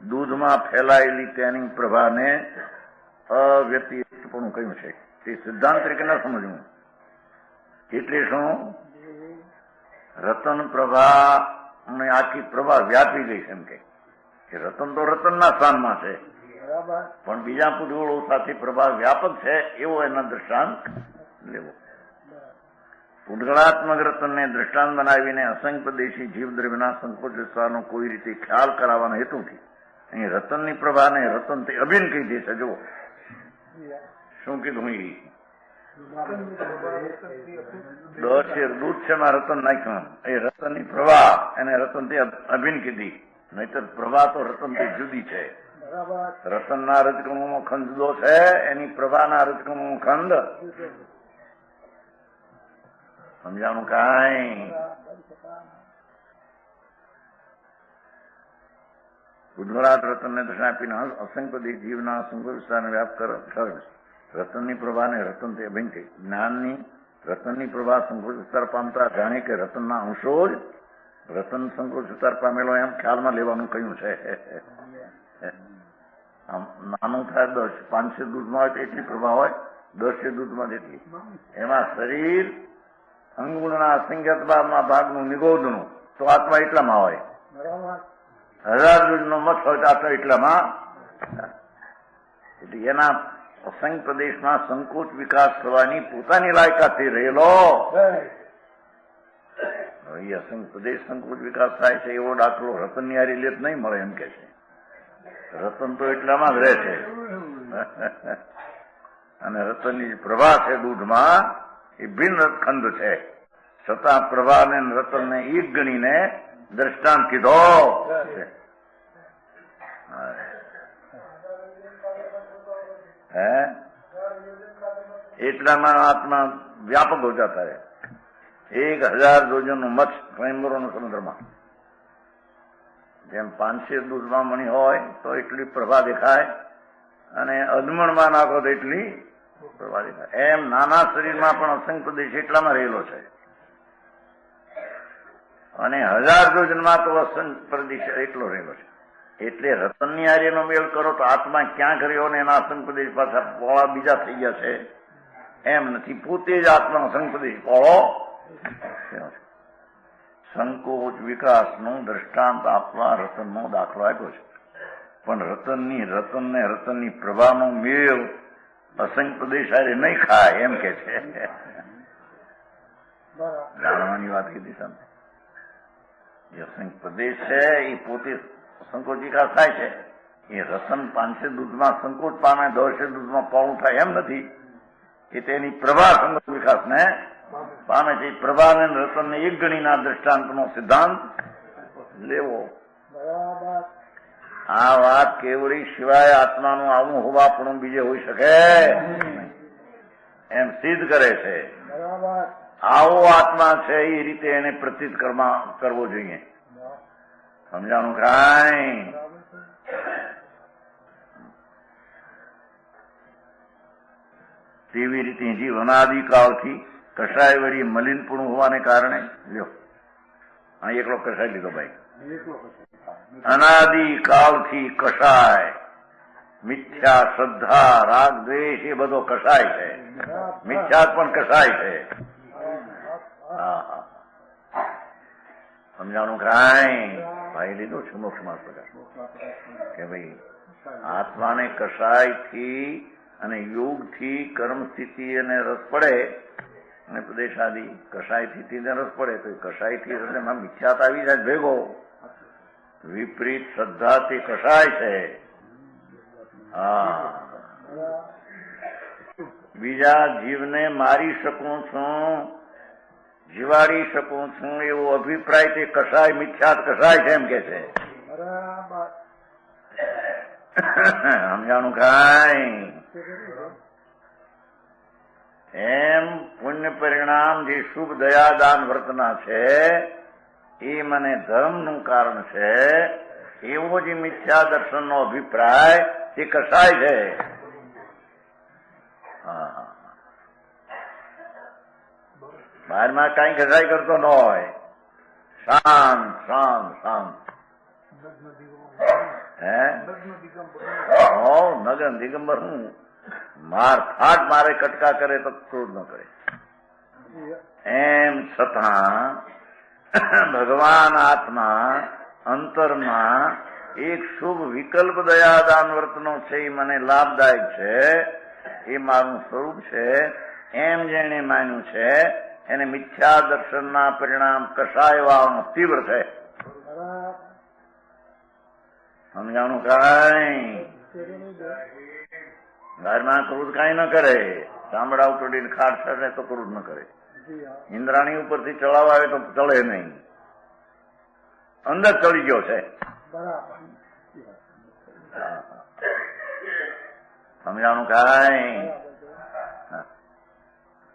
દૂધમાં ફેલાયેલી તેની પ્રભાને અવ્યતિરિક્તપણું કહ્યું છે. તે સિદ્ધાંત તરીકે ન સમજવું. એટલે શું? રતન પ્રભા આખી પ્રભા વ્યાપી ગઈ છે. એમ કે રતન તો રતનના સ્થાનમાં છે, પણ બીજા પુરુષો સાથે પ્રભા વ્યાપક છે એવો એના દ્રષ્ટાંત લેવો. ઉદ્ગળાત્મક રતનને દ્રષ્ટાંત બનાવીને અસંખ્ય દેશી જીવદ્રવ્યના સંકોચ વિસ્તારનો કોઈ રીતે ખ્યાલ કરાવવાના હેતુથી અહીં રતનની પ્રભાને રતનથી અભિન્ન કહી દે છે. જુઓ શું કીધું. 10 શેર દૂધ છે, એમાં રતન નાખ્યું. એ રતનની પ્રભા એને રતનથી અભિન્ન કીધી. નહીતર પ્રભા તો રતનથી જુદી છે. રતનના રજકણોનો ખંડ જુદો છે, એની પ્રભાના રજકણોનો ખંડ. સમજાણું કાંઈ? ઉદ્ગળાત રતનને દર્શન આપીને અસંખ્ય જીવના અસંખ્ય વિસ્તારને વ્યાપ કરે. રતનની પ્રભાને રતનથી અભિન્ન થઈ. જ્ઞાનની રતનની પ્રભા સંકોચ વિસ્તાર પામતા જાણે કે રતનના અંશો જ રતન સંકોચ વિસ્તાર પામેલો એમ ખ્યાલમાં લેવાનું કહ્યું છે. આમ નાનું થાય 500 દૂધમાં હોય તો એટલી પ્રભા હોય, 10 દૂધમાં જેટલી. એમાં શરીર અંગુણના અસંખ્યતના ભાગનું નિગોદનું તો આત્મા એટલામાં હોય. 1000 દૂધનો મત હોય તો આત્મા એટલામાં. એટલે એના અસંગ પ્રદેશમાં સંકોચ વિકાસ થવાની પોતાની લાયકાતથી રહેલો એ અસંગ પ્રદેશ સંકોચ વિકાસ થાય છે એવો દાખલો રતનની હારી લેત નહીં મળે એમ કે છે. રતન તો એટલામાં જ રહે છે અને રતનની પ્રભા છે દૂધમાં એ બિન રતખંડ છે, છતાં પ્રભાને રતનને એક ગણીને દ્રષ્ટાંત કીધો છે. એટલામાં આત્મા વ્યાપક હો જતા રહે. 1000 યોજનનું મત સ્વયંવરોના સમુદ્રમાં જેમ 500 દૂધમાં મણી હોય તો એટલી પ્રભા દેખાય અને અધમણમાં નાખો તો એટલી પ્રભા દેખાય. એમ નાના શરીરમાં પણ અસંગ પ્રદેશ એટલામાં રહેલો છે અને 1000 યોજનમાં તો અસંગ પ્રદેશ એટલો રહેલો છે. એટલે રતનની હારીનો મેળ કરો તો આત્મા ક્યાં કર્યો ને એના અસંગ પ્રદેશ પાછા પોળા બીજા થઈ ગયા છે એમ નથી. પોતે જ આત્માનો અસંગ પ્રદેશ પોળો. સંકોચ વિકાસનું દ્રષ્ટાંત આપવા રતનનો દાખલો આપ્યો છે. પણ રતનની પ્રભાનો મેળ અસંગ પ્રદેશ હારે નહીં ખાય એમ કે છે. જાણવાની વાત કીધી સામે. જે અસંગ પ્રદેશ છે એ પોતે સંકોચ વિકાસ થાય છે. એ રતન 500 દૂધમાં સંકોચ પામે, 10 દૂધમાં પોળું થાય એમ નથી. એ તેની પ્રભા સંકોચ વિકાસને પામે છે. પ્રભાને રતનને એક ગણીના દ્રષ્ટાંતનો સિદ્ધાંત લેવો. આ વાત કેવડી સિવાય આત્માનું આવું હોવાપણું બીજે હોઈ શકે એમ સિદ્ધ કરે છે. આવો આત્મા છે એ રીતે એને પ્રતીત કરવો જોઈએ. સમજાણું કાંઈ? તેવી રીતે જીવ અનાદિકાળથી કષાય વળી મલિનપણું હોવાને કારણે લ્યો આ એકલો કષાય લીધો ભાઈ. અનાદિકાળથી કષાય, મિથ્યા શ્રદ્ધા રાગ દ્વેષ એ બધો કષાય છે. મિથ્યા પણ કષાય છે. સમજાણું કાંઈ? ભાઈ લીધું છે મોક્ષમાં કે ભાઈ આત્માને કષાયથી અને યોગથી કર્મ સ્થિતિ અને રસ પડે અને પ્રદેશાદિ કષાયથી રસ પડે તો કષાયથી હૃદયમાં મિથ્યાત આવી જાય ભેગો. વિપરીત શ્રદ્ધા તે કષાય છે. બીજા જીવને મારી શકું છું, જીવાડી શકું છું એવો અભિપ્રાય તે કષાય મિથ્યાત કષાય છે એમ કે છે. સમજાણું કાંઈ? એમ પુણ્ય પરિણામ જે શુભ દયાદાન વર્તના છે એ મને ધર્મનું કારણ છે એવો જે મિથ્યા દર્શનનો અભિપ્રાય તે કસાય છે. બહારમાં કઈ કસાય કરતો ન હોય, શાંત શાંત શાંત. નગન દિગંબર હું માર ફાટ મારે કટકા કરે તો ક્રોધ ન કરે. એમ છતાં ભગવાન આત્મા અંતરમાં એક શુભ વિકલ્પ દયાદાન વર્તનો છે એ મને લાભદાયક છે, એ મારું સ્વરૂપ છે એમ જેને માન્યું છે એને મિથ્યા દર્શનના પરિણામ કસાય વાળનો તીવ્ર છે. સમજાણું કાંઈ? ઘરમાં ક્રોધ કાંઈ ન કરે, ચામડા ઉતોડીને ખાટ ચડે તો ક્રોધ ન કરે, ઇન્દ્રાણી ઉપરથી ચડાવવા આવે તો ચડે નહીં, અંદર ચડી ગયો છે. સમજાણું કાંઈ?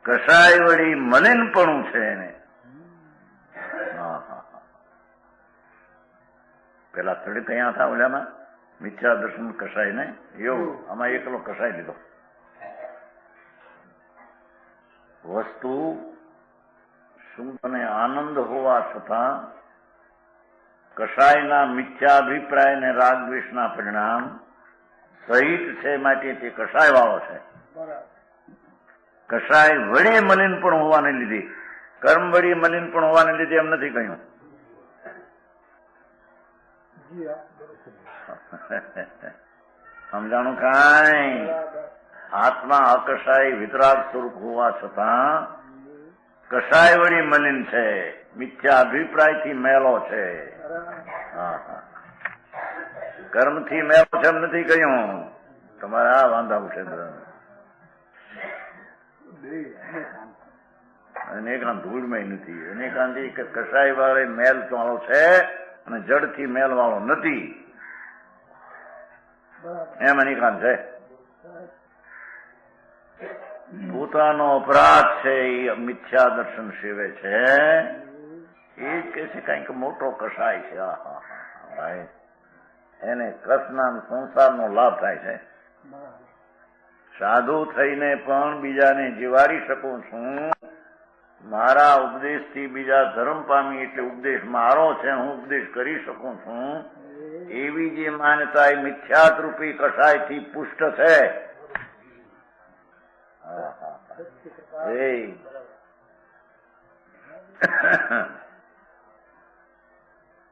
કસાય વળી મલિનપણું છે એને. પેલા સ્થળે કયા હતા ઓલામાં મિથ્યા દર્શન કસાય ને એવું, આમાં એકલો કસાય લીધો. વસ્તુ શુદ્ધ અને આનંદ હોવા છતાં કષાયના મિથ્યાભિપ્રાય અને રાગદ્વેષના પરિણામ સહિત છે, માટે તે કષાય વાળો છે. કષાય વડે મલિન પણ હોવાને લીધે, કર્મ વડે મલિન પણ હોવાને લીધે એમ નથી કહ્યું. સમજાણું કાંઈ? આત્મા અકષાય વિતરાગ સ્વરૂપ હોવા છતાં કષાય વળી મલિન છે, મિથ્યા અભિપ્રાયથી મેલો છે. કર્મથી મેલો છે એમ નથી કહ્યું. તમારે આ વાંધા ઉઠે અનેકાંત ધૂળમય નથી. અનેકાંતિ કષાય વાળે મેલ વાળો છે અને જડથી મેલ વાળો નથી, એમ અનેકાંત છે. પોતાનો અપરાધ છે એ મિથ્યા દર્શન સેવે છે, એ જ કે છે કઈક મોટો કષાય છે. ભાઈ એને કૃષ્ણ સંસારનો લાભ થાય છે. સાધુ થઈને પણ બીજાને જીવાડી શકું છું. મારા ઉપદેશથી બીજા ધર્મ પામી એટલે ઉપદેશ મારો છે, હું ઉપદેશ કરી શકું છું. એવી જે માન્યતા એ મિથ્યાત રૂપી કષાયથી પુષ્ટ છે.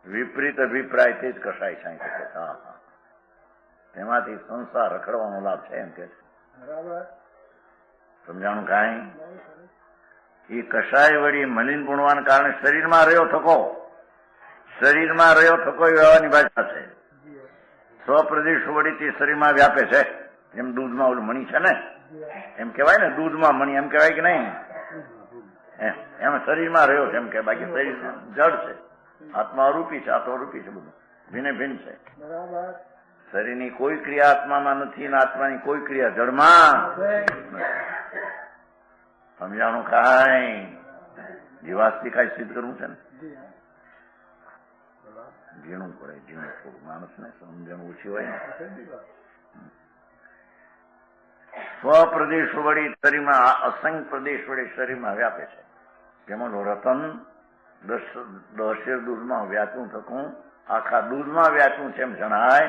વિપરીત અભિપ્રાય તે જ કષાય છે. તેમાંથી સંસાર રખડવાનો લાભ છે એમ કે છે. સમજાણું કાંઈ? એ કષાય વળી મલિન ગુણવાના કારણે શરીરમાં રહ્યો થકો, શરીરમાં રહ્યો થકો એ વ્યવહારની ભાષા છે. સ્વપ્રદેશ વળી તે શરીરમાં વ્યાપે છે. જેમ દૂધમાં ઓલું મણી છે ને, એમ કેવાય ને, દૂધમાં મણી એમ કેવાય કે નહીં? એમ શરીરમાં રહ્યો છે એમ કે. બાકી શરીર જડ છે, આત્મા અરૂપી છે, આત્મા રૂપી છે, બધું ભિન્ન ભિન્ન છે. શરીરની કોઈ ક્રિયા આત્મામાં નથી ને આત્માની કોઈ ક્રિયા જડમાં. સમજાણું કાંઈ? જીવાસ્તી કાંઈ સિદ્ધ કરવું છે ને, ઝીણું પડે, ઝીણું થોડું. માણસને સમજણ ઓછી હોય ને. સ્વપ્રદેશ વળી શરીરમાં, અસંખ્ય પ્રદેશ વડે શરીરમાં વ્યાપે છે. જેમાં રતન 10 દૂધમાં વ્યાચું થતું, આખા દૂધમાં વ્યાચું છે એમ જણાય.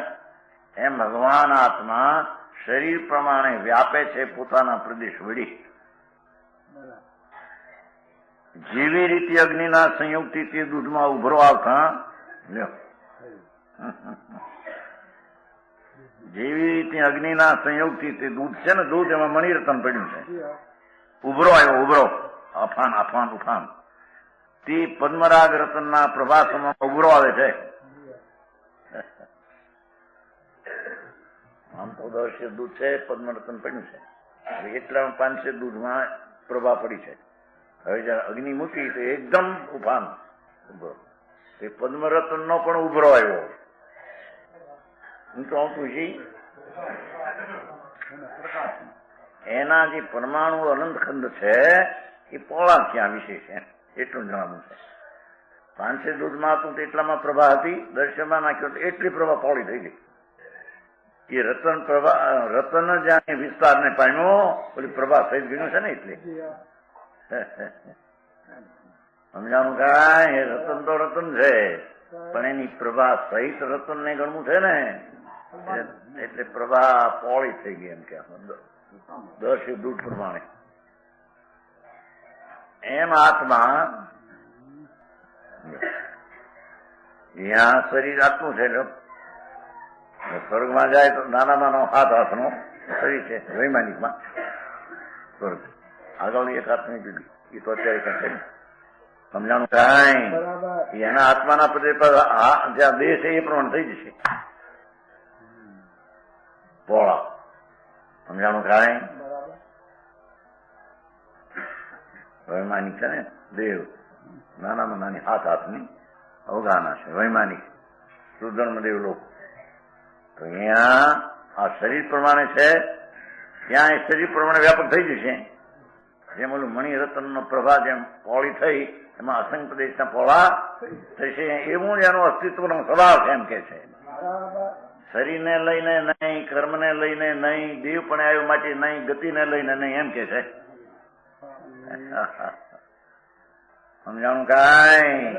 એમ ભગવાન આત્મા શરીર પ્રમાણે વ્યાપે છે પોતાના પ્રદેશ વળી. જેવી રીતે અગ્નિના સંયોગથી તે દૂધમાં ઉભરો આવતા, જેવી રીતે અગ્નિના સંયોગથી તે દૂધ છે ને, દૂધ એમાં મણિરત્ન પડ્યું છે. ઉભરો આવ્યો, ઉભરો, અફાન અફાન ઉફાન. તે પદ્મરાગ રતનના પ્રભાસમાં ઉભરો આવે છે. આમ તો 10 દૂધ છે, પદ્મરતન પડ્યું છે. એટલા 500 દૂધમાં પ્રભા પડી છે. હવે જયારે અગ્નિ મૂકી તો એકદમ ઉફાન ઉભરો. તે પદ્મરતન નો પણ ઉભરો આવ્યો. હું તો આવતું છે એના જે પરમાણુ અનંતખંડ છે એ પોળા ક્યાં વિશે છે એટલું જણાવવું છે. 500 દૂધમાં હતું એટલામાં પ્રભા હતી, દર્શનમાં નાખ્યો તો એટલી પ્રભા પોળી થઈ ગઈ. એ રતન પ્રભા, રતન જ્યાં વિસ્તારને પામ્યો, ઓલી પ્રભા સહિત ગયું છે ને, એટલે સમજાણું કાંઈ? રતન તો રતન છે, પણ એની પ્રભા સહિત રતન ને ગણવું છે ને, એટલે પ્રભા પોળી થઈ ગઈ એમ કે 10 દૂધ પ્રમાણે. એમ આત્મા ત્યાં શરીર આટલું છે. સ્વર્ગમાં જાય તો નાના નાનો હાથનો શરીર છે વૈમાનિકમાં. સ્વર્ગ આગળની એક હાથની જુદી, એ તો અત્યારે કઈ છે. સમજાણું કાંઈ? એના આત્માના પદે પર જ્યાં દેહ છે એ પ્રમાણે થઈ જશે પોળા. સમજાણું કાંઈ? વૈમાનિક છે ને દેવ, નાનામાં નાની હાથની અવગાહના છે. વૈમાનિક સુધર્મદેવ લોક. તો અહીંયા આ શરીર પ્રમાણે છે, ત્યાં એ શરીર પ્રમાણે વ્યાપક થઈ જશે. જેમ ઓલું મણિરત્ન નો પ્રભા જેમ પોળી થઈ, એમાં અસંખ્ય પ્રદેશના પોળા થશે. એવું જ એનું અસ્તિત્વનો સ્વભાવ છે એમ કે છે. શરીરને લઈને નહીં, કર્મને લઈને નહીં, દેવ પણ આવ્યો માટે નહીં, ગતિને લઈને નહીં, એમ કે છે. સમજાણું કાંઈ?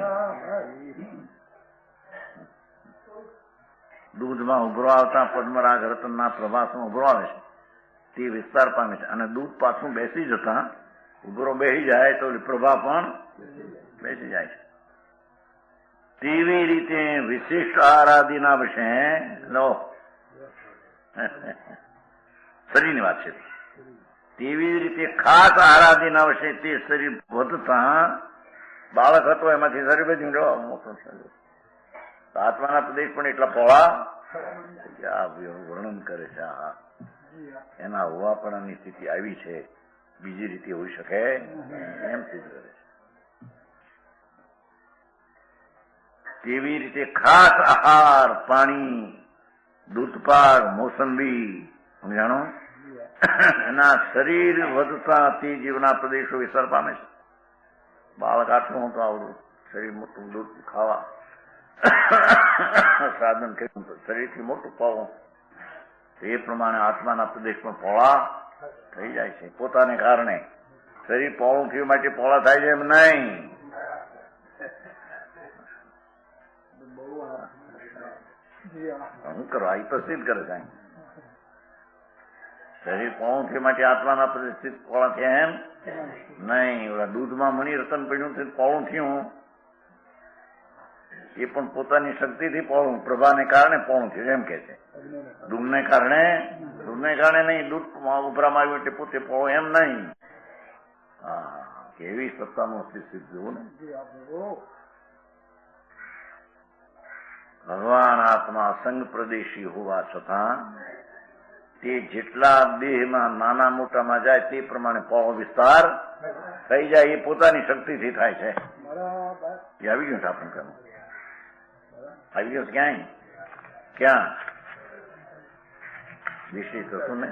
દૂધમાં ઉભરો આવતા પદ્મરાગ રતનના પ્રભાસમાં ઉભરો આવે છે તે વિસ્તાર પામે છે, અને દૂધ પાછું બેસી જતા ઉભરો બેસી જાય તો પ્રભા પણ બેસી જાય છે. તેવી રીતે વિશિષ્ટ આરાધીના વિશે લો શરીરની વાત છે. તેવી રીતે ખાસ આરાધીના વિશે તે શરીર વધતા બાળક હતો એમાંથી શરીર બધું મોટું શરીર. આત્માના પ્રદેશ પણ એટલા પહોળા વર્ણન કરે છે. એના હોવાપણાની સ્થિતિ આવી છે, બીજી રીતે હોઈ શકે એમ સિદ્ધ કરે છે. તેવી રીતે ખાસ આહાર પાણી, દૂધપાક, મોસંબી જાણો એના શરીર વધતા તે જીવના પ્રદેશો વિસ્તાર પામે છે. બાળક આટલું મોટું આવડું શરીર મોટું દૂધ ખાવા સાધન કર્યું શરીરથી મોટું પાવું, એ પ્રમાણે આત્માના પ્રદેશ પણ પહોળા થઈ જાય છે. પોતાને કારણે શરીર પહોળું થયું માટે પહોળા થાય છે એમ નહીં. શું કરો આ પ્રસિદ્ધ કરે છે. શરીર પહોળું થયું માટે આત્માના પ્રદેશ પહોળા થયા એમ નહીં. ઓલા દૂધમાં મણી રતન પડ્યું છે પહોળું થયું, એ પણ પોતાની શક્તિથી પહોળું, પ્રભાને કારણે પહોળું થયું એમ કે છે. દૂધને કારણે નહીં, દૂધ ઉભરામાં આવ્યું એટલે પોતે પહોળું એમ નહીં. હા, કેવી સત્તાનું સિદ્ધ જોવું ને. ભગવાન આત્મા સંગ પ્રદેશી હોવા છતાં તે જેટલા દેહમાં નાના મોટામાં જાય તે પ્રમાણે પહોળો વિસ્તાર થઈ જાય, એ પોતાની શક્તિથી થાય છે. એ આવી ગયું છે આપણું કામ, આવી ગયો ક્યાંય ક્યાં વિશેષ હતું ને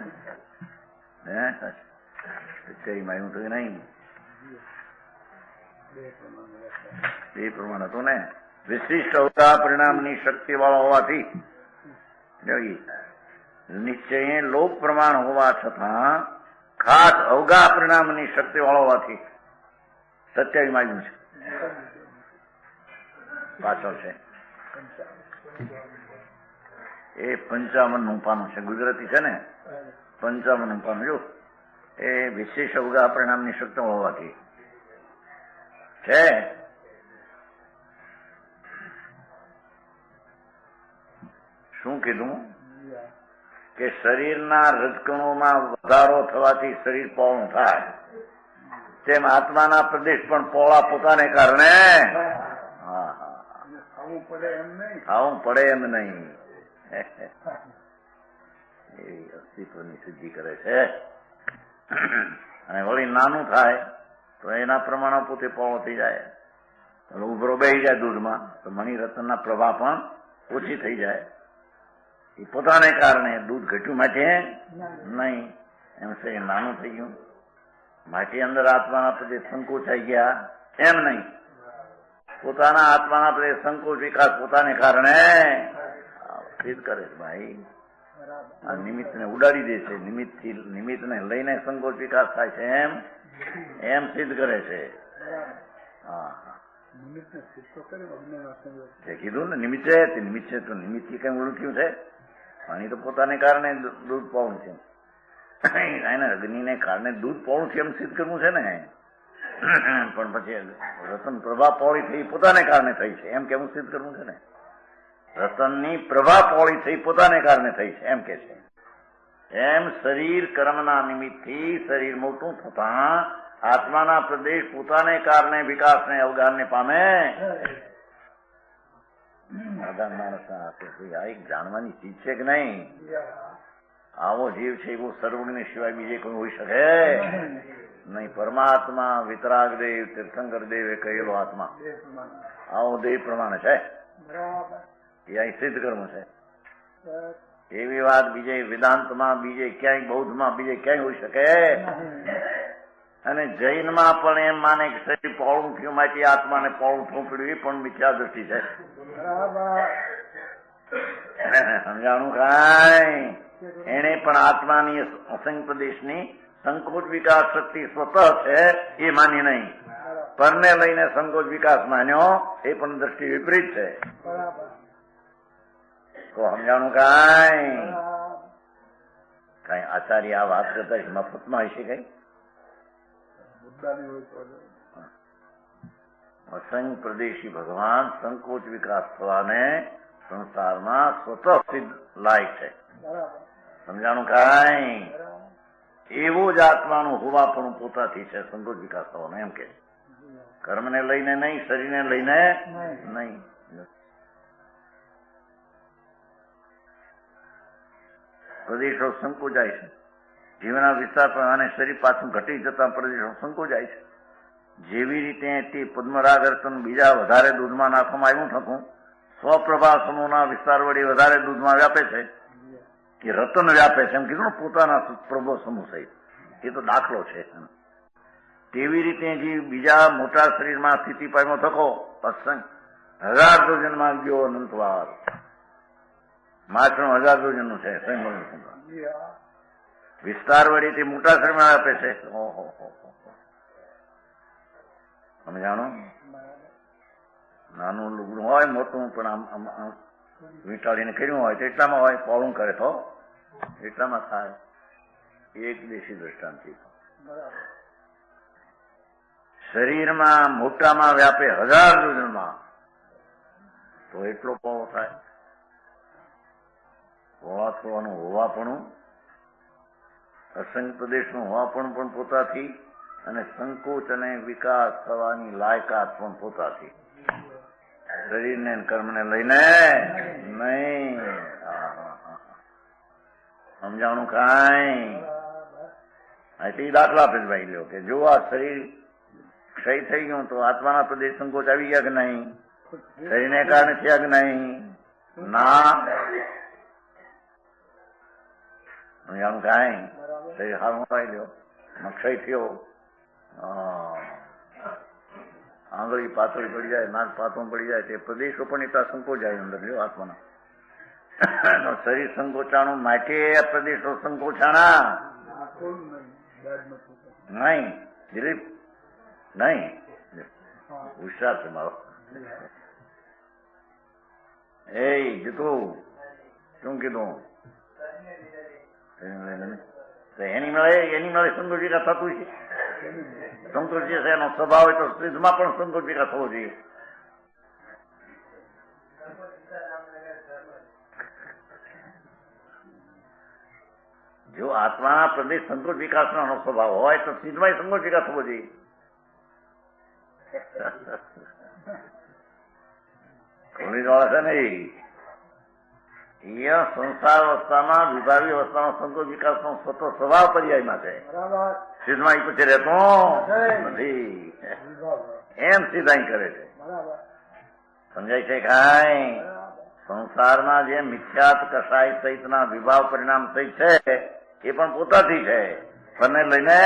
કચેરીમાં એવું થયું નહીં, એ પ્રમાણે હતું ને. વિશિષ્ટ અવતાર પરિણામની શક્તિ વાળો હોવાથી નિશ્ચય લોક પ્રમાણ હોવા છતાં ખાસ અવગા પરિણામની શક્તિ વાળો હોવાથી 27 આવ્યું છે. પાછળ છે એ 55નું પાનું છે, ગુજરાતી છે ને 55નું પાનું. જો એ વિશેષ અવગા પરિણામની શક્તિ હોવાથી છે. શું કીધું કે શરીરના રજકણોમાં વધારો થવાથી શરીર પહોળું થાય, તેમ આત્માના પ્રદેશ પણ પહોળા પોતાને કારણે આવું પડે એમ નહીં. એવી અસ્તિત્વની સિદ્ધિ કરે છે. અને વળી નાનું થાય તો એના પ્રમાણે પોતે પહોળો થઈ જાય. ઉભરો બેસી જાય દૂધમાં તો મણિરત્નના પ્રભાવ પણ ઓછી થઈ જાય. એ પોતાને કારણે દૂધ ઘટ્યું માટે નહીં, એમ છે નાનું થઈ ગયું માટે અંદર આત્માના પ્રત્યે સંકોચાઈ ગયા એમ નહીં. પોતાના આત્માના પ્રત્યે સંકોચ વિકાસ પોતાને કારણે સિદ્ધ કરે છે. ભાઈ આ નિમિત્તને ઉડાડી દે છે, નિમિત્તને લઈને સંકોચ વિકાસ થાય છે એમ સિદ્ધ કરે છે. હા, કીધું ને નિમિત્ત છે તો નિમિત્તથી કઈ ઓળખ્યું છે. પાણી તો પોતાને કારણે દૂધ પહોળું છે, એને અગ્નિને કારણે દૂધ પહોળું છે એમ સિદ્ધ કરવું છે ને. પણ પછી રતન પ્રભા પહોળી થઈ પોતાને કારણે થઈ છે એમ કેવું સિદ્ધ કરવું છે ને. રતનની પ્રભા પહોળી થઈ પોતાને કારણે થઈ છે એમ કે છે. એમ શરીર કર્મના નિમિત્તથી શરીર મોટું થતા આત્માના પ્રદેશ પોતાને કારણે વિકાસને અવગાહને પામે. માણસ આ એક જાણવાની ચીજ છે કે નહીં. આવો જીવ છે એવો સર્વજ્ઞ સિવાય બીજે કોઈ હોઈ શકે નહીં. પરમાત્મા વિતરાગ દેવ તીર્થંકર દેવે કહેલો આત્મા આવો દેવ પ્રમાણે છે. એ અહીં સિદ્ધ કર્મ છે. એવી વાત બીજે વેદાંતમાં બીજે ક્યાંય બૌદ્ધમાં બીજે ક્યાંય હોઈ શકે. અને જૈનમાં પણ એમ માને કે શરીર પહોળું થયું માટે આત્માને પહોળું થવું પડ્યું, એ પણ મિથ્યા દ્રષ્ટિ છે. સમજાણું કાંઈ? એને પણ આત્માની અસંગ પ્રદેશની સંકોચ વિકાસ શક્તિ સ્વતઃ છે એ માની નહીં, પરને લઈને સંકોચ વિકાસ માન્યો એ પણ દ્રષ્ટિ વિપરીત છે. તો સમજાણું કઈ આચાર્ય આ વાત કરતા મફતમાં હશે કઈ? અસંગ પ્રદેશી ભગવાન સંકોચ વિકાસ થવાને સંસારમાં સ્વતઃ સિદ્ધ લાયક છે. સમજાણું કઈ? એવું જ આત્માનું હોવાપણું પોતાથી છે સંકોચ વિકાસ થવાનો, એમ કે કર્મને લઈને નહીં, શરીરને લઈને નહીં. પ્રદેશો સંકોચાય છે, જીવના વિસ્તાર પ્રમાણે શરીર પાછું ઘટી જતા પ્રદેશો સંકોચાય છે. જેવી રીતે તે પદ્મરાગ રતન બીજા વધારે દૂધમાં નાખવામાં આવ્યું થતું સ્વપ્રભા સમૂહના વિસ્તાર વળી વધારે દૂધમાં વ્યાપે છે કે રતન વ્યાપે છે, એમ કીધું પોતાના પ્રભો સમૂહ સહિત, એ તો દાખલો છે. તેવી રીતે જે બીજા મોટા શરીરમાં સ્થિતિ પામ્યો થકો અસંગ હજારો જન્મમાં ગયો અનંતવાર, માત્ર 1000 જન્મનું છે. વિસ્તાર વળી તે મોટા શરીરમાં વ્યાપે છે. ઓહો, તમે જાણો, નાનું લુગડું હોય મોટું પણ આમ વીંટાળીને કર્યું હોય તો એટલામાં હોય, પોળું કરે તો એટલામાં થાય. એક દેશી દ્રષ્ટાંતિ. શરીરમાં મોટામાં વ્યાપે 1000 જન્મમાં તો એટલો પોળો થાય. હોવા થવાનું હોવાપણું, અસંગ પ્રદેશનું હોવાપણું પણ પોતાથી, અને સંકોચ અને વિકાસ થવાની લાયકાત પણ પોતાથી. શરીરને કર્મને લઈને નહીં. સમજાણું કઈ? અહીંથી દાખલા આપે ભાઈ લ્યો કે જો આ શરીર ક્ષય થઈ ગયું તો આત્માના પ્રદેશ સંકોચ આવી ગયા કે નહીં? શરીરને કારણે થયા કે નહીં? ના. સમજાણું કઈ? શરીર હારું પાઈ લ્યો, ક્ષય થયો, આંગળી પાતળી પડી જાય, નાક પાતળું પડી જાય, તે પ્રદેશો પણ એટલા સંકોચાય અંદર લ્યો આત્માના. શરીર સંકોચાણું માટે પ્રદેશો સંકોચાણા નહીં. દિલીપ નહીં, હોશિયાર છે મારો. એ જીતું શું કીધું? એની મળે સંકોચ વિકાસ થતું છે. સંકોચ છે એનો સ્વભાવ હોય તો સિદ્ધમાં પણ સંકોચ વિકાસ થવો જોઈએ. જો આત્માના પ્રદેશ સંકોચ વિકાસનો સ્વભાવ હોય તો સિદ્ધમાં સંકોચ વિકાસ થવો જોઈએ. ખોલી વાળા છે ને એ સંસાર અવસ્થામાં વિભાગી અવસ્થામાં સંકોચ વિકાસનો સ્વતઃ સ્વભાવ પર્યાયમાં છે. સિદ્ધમાં એ પછી રહેતો નથી, એમ સિદ્ધાઈ કરે છે. સમજાય છે કાંઈ? સંસારમાં જે મિથ્યાત કસાય સહિતના વિભાવ પરિણામ સહિત છે એ પણ પોતાથી છે, પરને લઈને.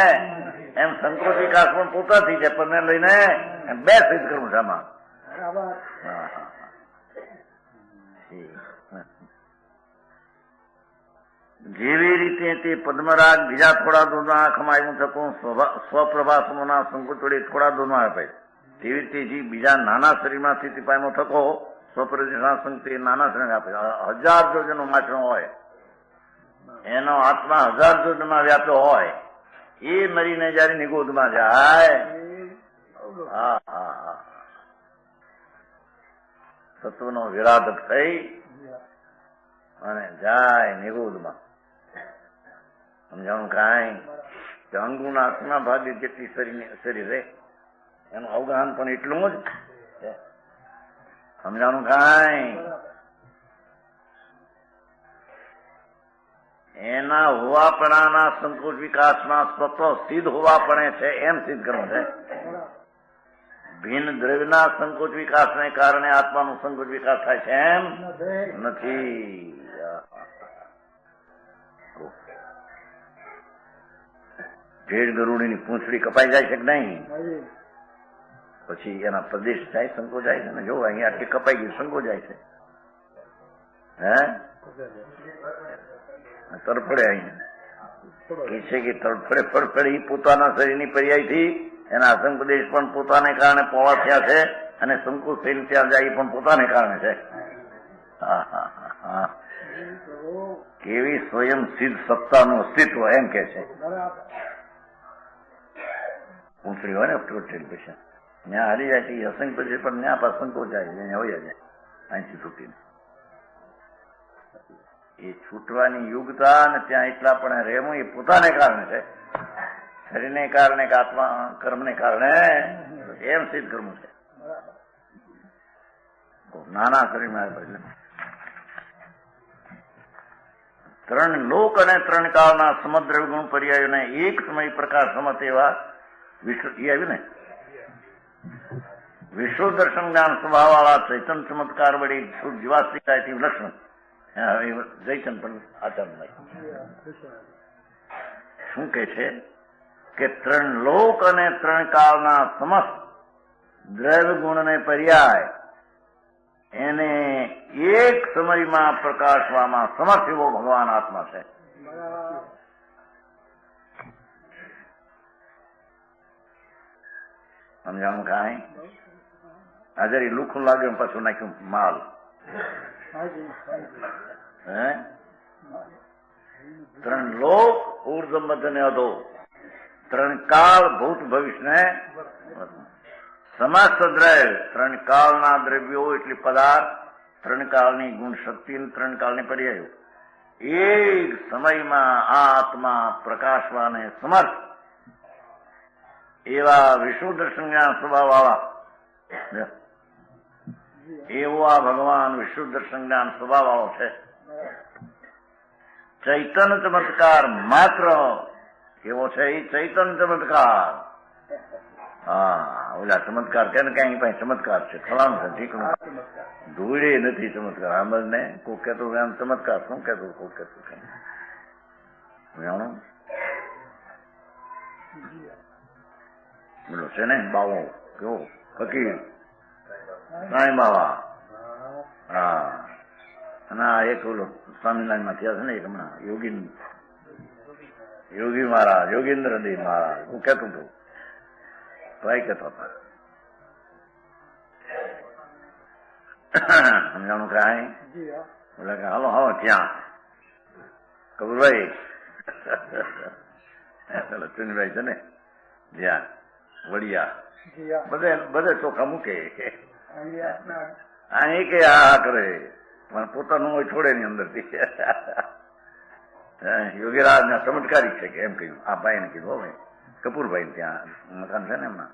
એમ સંકોચ વિકાસ પણ પોતાથી છે, પરને લઈને. એમ બે સિદ્ધ કરવું છે આમાં. જેવી રીતે તે પદ્મરાગ બીજા થોડા દૂધમાં આંખમાં આવ્યું થતું સ્વપ્રભાસમોના સંકોચ વડે થોડા દૂધમાં આપે, તેવી રીતે જે બીજા નાના શરીરમાં સ્થિતિ પામ્યો થકો સ્વપ્રદેશના સંગતિ નાના શરીર આપે. 1000 જોજનો માછણો હોય, એનો આત્મા 1000 જોજનમાં વ્યાપ્યો હોય, એ મરીને જયારે નિગોદમાં જાય, હા હા હા, તત્વનો વિરાધક થઈ અને જાય નિગોદમાં. સમજાણું કાંઈ? અંગુના આત્મા ભાગે જેટલી શરીર રહે એનું અવગાહન પણ એટલું જ. સમજાણું કાંઈ? એના હોવાપણાના સંકોચ વિકાસમાં સ્વતઃ સિદ્ધ હોવાપણે છે એમ સિદ્ધ કરવું છે. ભિન્ન દ્રવ્યના સંકોચ વિકાસને કારણે આત્માનો સંકોચ વિકાસ થાય છે એમ નથી. ભેડ ગરુડીની પૂંછડી કપાઈ જાય છે કે નહીં? પછી એના પ્રદેશ જાય સંકોચાય છે ને. જો અહીંયા આટલી કપાઈ ગઈ સંકોચાય છે, હે તરફડે અહીંયા એ છે કે તડફડે ફડફડે એ પોતાના શરીરની પર્યાયથી એના અસંગપદેશ પણ પોતાને કારણે પોળા થયા છે અને સંકુચ થઈને ત્યાં જાય પણ પોતાને કારણે છે. કેવી સ્વયં સિદ્ધ સત્તાનું અસ્તિત્વ એમ કે છે. પૂંછડી હોય ને ટોટેલ પછી ત્યાં હારી જાય છે અસંગપદેશ પણ ત્યાં પાસ સંકોચ જાય છે અહીંયા હોય જાય અહીંથી છૂટીને એ છૂટવાની યોગ્યતા અને ત્યાં એટલા પણ રહેવું એ પોતાને કારણે છે, શરીરને કારણે કે આત્મા કર્મને કારણે એમ સિદ્ધ કરવું છે. નાના શરીરમાં ત્રણ લોક અને ત્રણ કાળના સમદ્ર ગુણ પર્યાયોને એક સમય પ્રકાશ સમત એવા વિશ્વ એ આવ્યું ને વિશ્વ દર્શન જ્ઞાન સ્વભાવ વાળા ચૈતન ચમત્કાર વળી શુદ્ધ જીવાસ્તિકાથી લક્ષણ જયચંદ પણ આચાર્ય શું કે છે કે ત્રણ લોક અને ત્રણ કાળના સમસ્ત દ્રવ્ય ગુણને પર્યાય એને એક સમયમાં પ્રકાશવામાં સમર્થ એવો ભગવાન આત્મા છે. સમજાણું કાંઈ? આજે લુખું લાગ્યું પાછું નાખ્યું માલ. ત્રણ લોક ઉર્ધ્વ મધ્ય ને અધો, ત્રણ કાળ ભૂત ભવિષ્ય ને સમસ્ત દ્રવ્ય, ત્રણ કાળના દ્રવ્યો એટલે પદાર્થ, ત્રણ કાળની ગુણ શક્તિ, ત્રણ કાળની પર્યાયો એક સમયમાં આ આત્મા પ્રકાશવાને સમર્થ એવા વિશ્વ દર્શન જ્ઞાન સ્વભાવ વાળા એવો આ ભગવાન વિશ્વ દર્શન જ્ઞાન સ્વભાવ વાળો છે. ચૈતન ચમત્કાર માત્ર કેવો છે એ ચૈતન ચમત્કાર. હા ઓલા ચમત્કાર કે કઈ પાસે ચમત્કાર છે ફલાણું છે ઠીકનું ધૂળે નથી ચમત્કાર. આમ ને કોઈ કહેતું આમ ચમત્કાર શું કહેતું કોઈ કહેતું કઈ જાણો બોલો છે ને બાવો કેવો ફકીર સાંઈ બાવા. હા અને આ એક ઓલો સ્વામિનારાયણમાં થયા છે ને એક હમણાં યોગી મહારાજ યોગેન્દ્રદેવ મહારાજ હું કહેતું હતું ભાઈ કહેતો હતા સમજાણું કાંઈ બોલે કે હાલો હાલો ત્યાં કબુરભાઈ ચુનભાઈ છે ને જ્યાં વડિયા બધે ચોખા મૂકે અહીં કે આ કરે પણ પોતાનું હોય છોડે ની અંદરથી. યોગીરાજ ના ચમત્કારી છે કે એમ કહ્યું આ ભાઈ ને કીધું ભાઈ કપૂરભાઈ ત્યાં મકાન છે ને એમના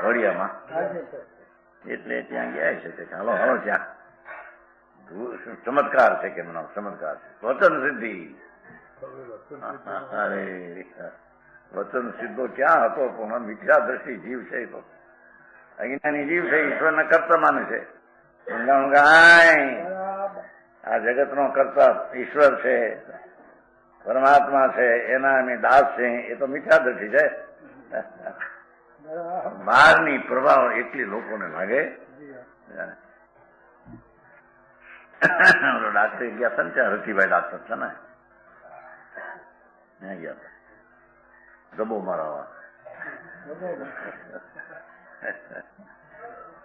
વડિયામાં એટલે ત્યાં ગયા છે કે હાલો હાલો ત્યાં ચમત્કાર છે કે એમનો ચમત્કાર છે વચન સિદ્ધિ. અરે વચન સિદ્ધો ક્યાં હતો પણ મિથ્યા દ્રષ્ટિ જીવ છે તો અજ્ઞાની જીવ છે ઈશ્વરને કરતા માને છે. સમજાણું કાંઈ? આ જગત નો કરતા ઈશ્વર છે પરમાત્મા છે એના અમે દાસ છે એ તો મિથ્યા દ્રષ્ટિ છે. બહારની પ્રભાવ એટલી લોકોને લાગે. ડાક્ટર ગયા હતા ને ત્યાં રતિભાઈ ડાક્ટર છે ને ત્યાં ગયા હતા ગબો મારાવા.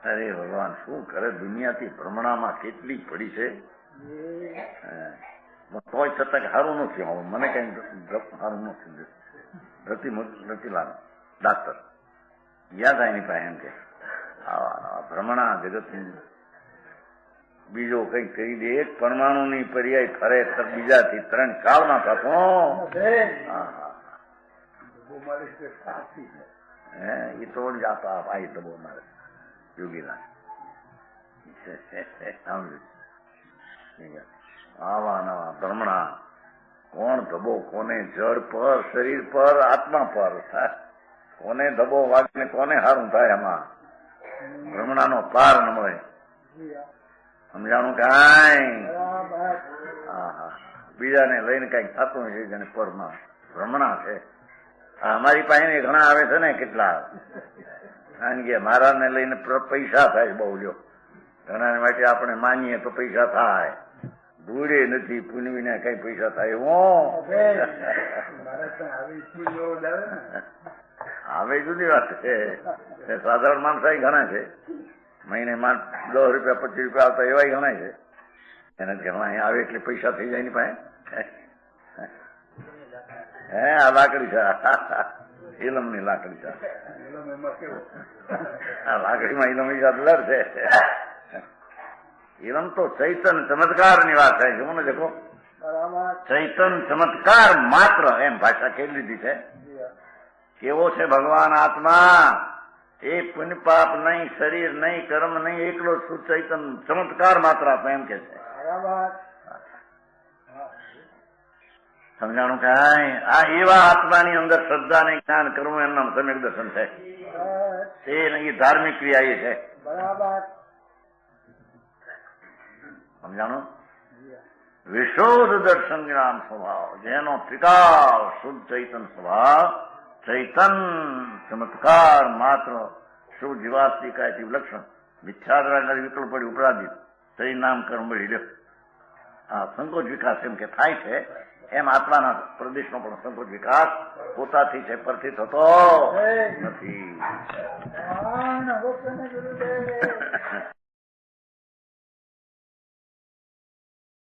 અરે ભગવાન શું કરે દુનિયાથી ભ્રમણામાં કેટલી પડી છે તોય છતાં સારું નથી. હવે મને કઈ સારું નથી. રતિલાલ ડાક્ટર યાદ આ એની પાસે એમ કે ભ્રમણા જગત બીજો કઈ કરી દે એક પરમાણુની પર્યાય ખરેખર બીજાથી ત્રણ કાળમાં થતો એ તો જાતા ભાઈ દબો મારે યોગીના આવા નવા ભ્રમણા કોણ ધબો કોને જળ પર શરીર પર આત્મા પર કોને ધબો વાગે કોને સારું થાય એમાં ભ્રમણાનો પાર ન મળે. સમજાણું કાંઈ? બીજાને લઈને કઈક થતું છે જેને પરમાં ભ્રમણા છે. અમારી પાસે ઘણા આવે છે ને કેટલા કારણ કે મહારાજને લઈને પૈસા થાય બહુ લ્યો ઘણા માટે આપણે માનીએ તો પૈસા થાય ધૂળે નથી, પૂનવીને કઈ પૈસા થાય હું હવે જુદી વાત છે. સાધારણ માણસ ઘણા છે, મહિને $10 $25 આવતા એવા ઘણા છે. એને ઘણા આવે એટલે પૈસા થઈ જાય ની પાસે. હે આ લાકડી છે, ઇલમ ની લાકડી છે. આ લાકડીમાં ઇલમ લડ છે. ઇલમ તો ચૈતન ચમત્કાર ની વાત થાય છે. મને દેખો ચૈતન ચમત્કાર માત્ર એમ ભાષા કેવી લીધી છે. કેવો છે ભગવાન આત્મા? એ પુણ્ય પાપ નહીં, શરીર નહીં, કર્મ નહીં, એકલો સુચૈતન ચમત્કાર માત્ર આત્મા એમ કે છે. સમજાણું કાંઈ? આ એવા આત્માની અંદર શ્રદ્ધા ને જ્ઞાન કરવું એમના સમ્યક દર્શન છે. એ નહીં ધાર્મિક ક્રિયા એ છે. સમજાણું? વિશોધ દર્શન જ્ઞાન સ્વભાવ, જેનો ત્રિકાળ શુદ્ધ ચૈતન સ્વભાવ, ચૈતન ચમત્કાર માત્ર શું જીવાસ્તી કાયથી લક્ષણ મિથ્યાદ્રા વિકલ્પ પડી ઉપરાધિત તરી નામ કર્મ મળી લ્યો. આ સંકોચ વિકાસ એમ કે થાય છે, એમ આત્માના પ્રદેશનો પણ સંકોચ વિકાસ પોતાથી છે, પરથી થતો નથી.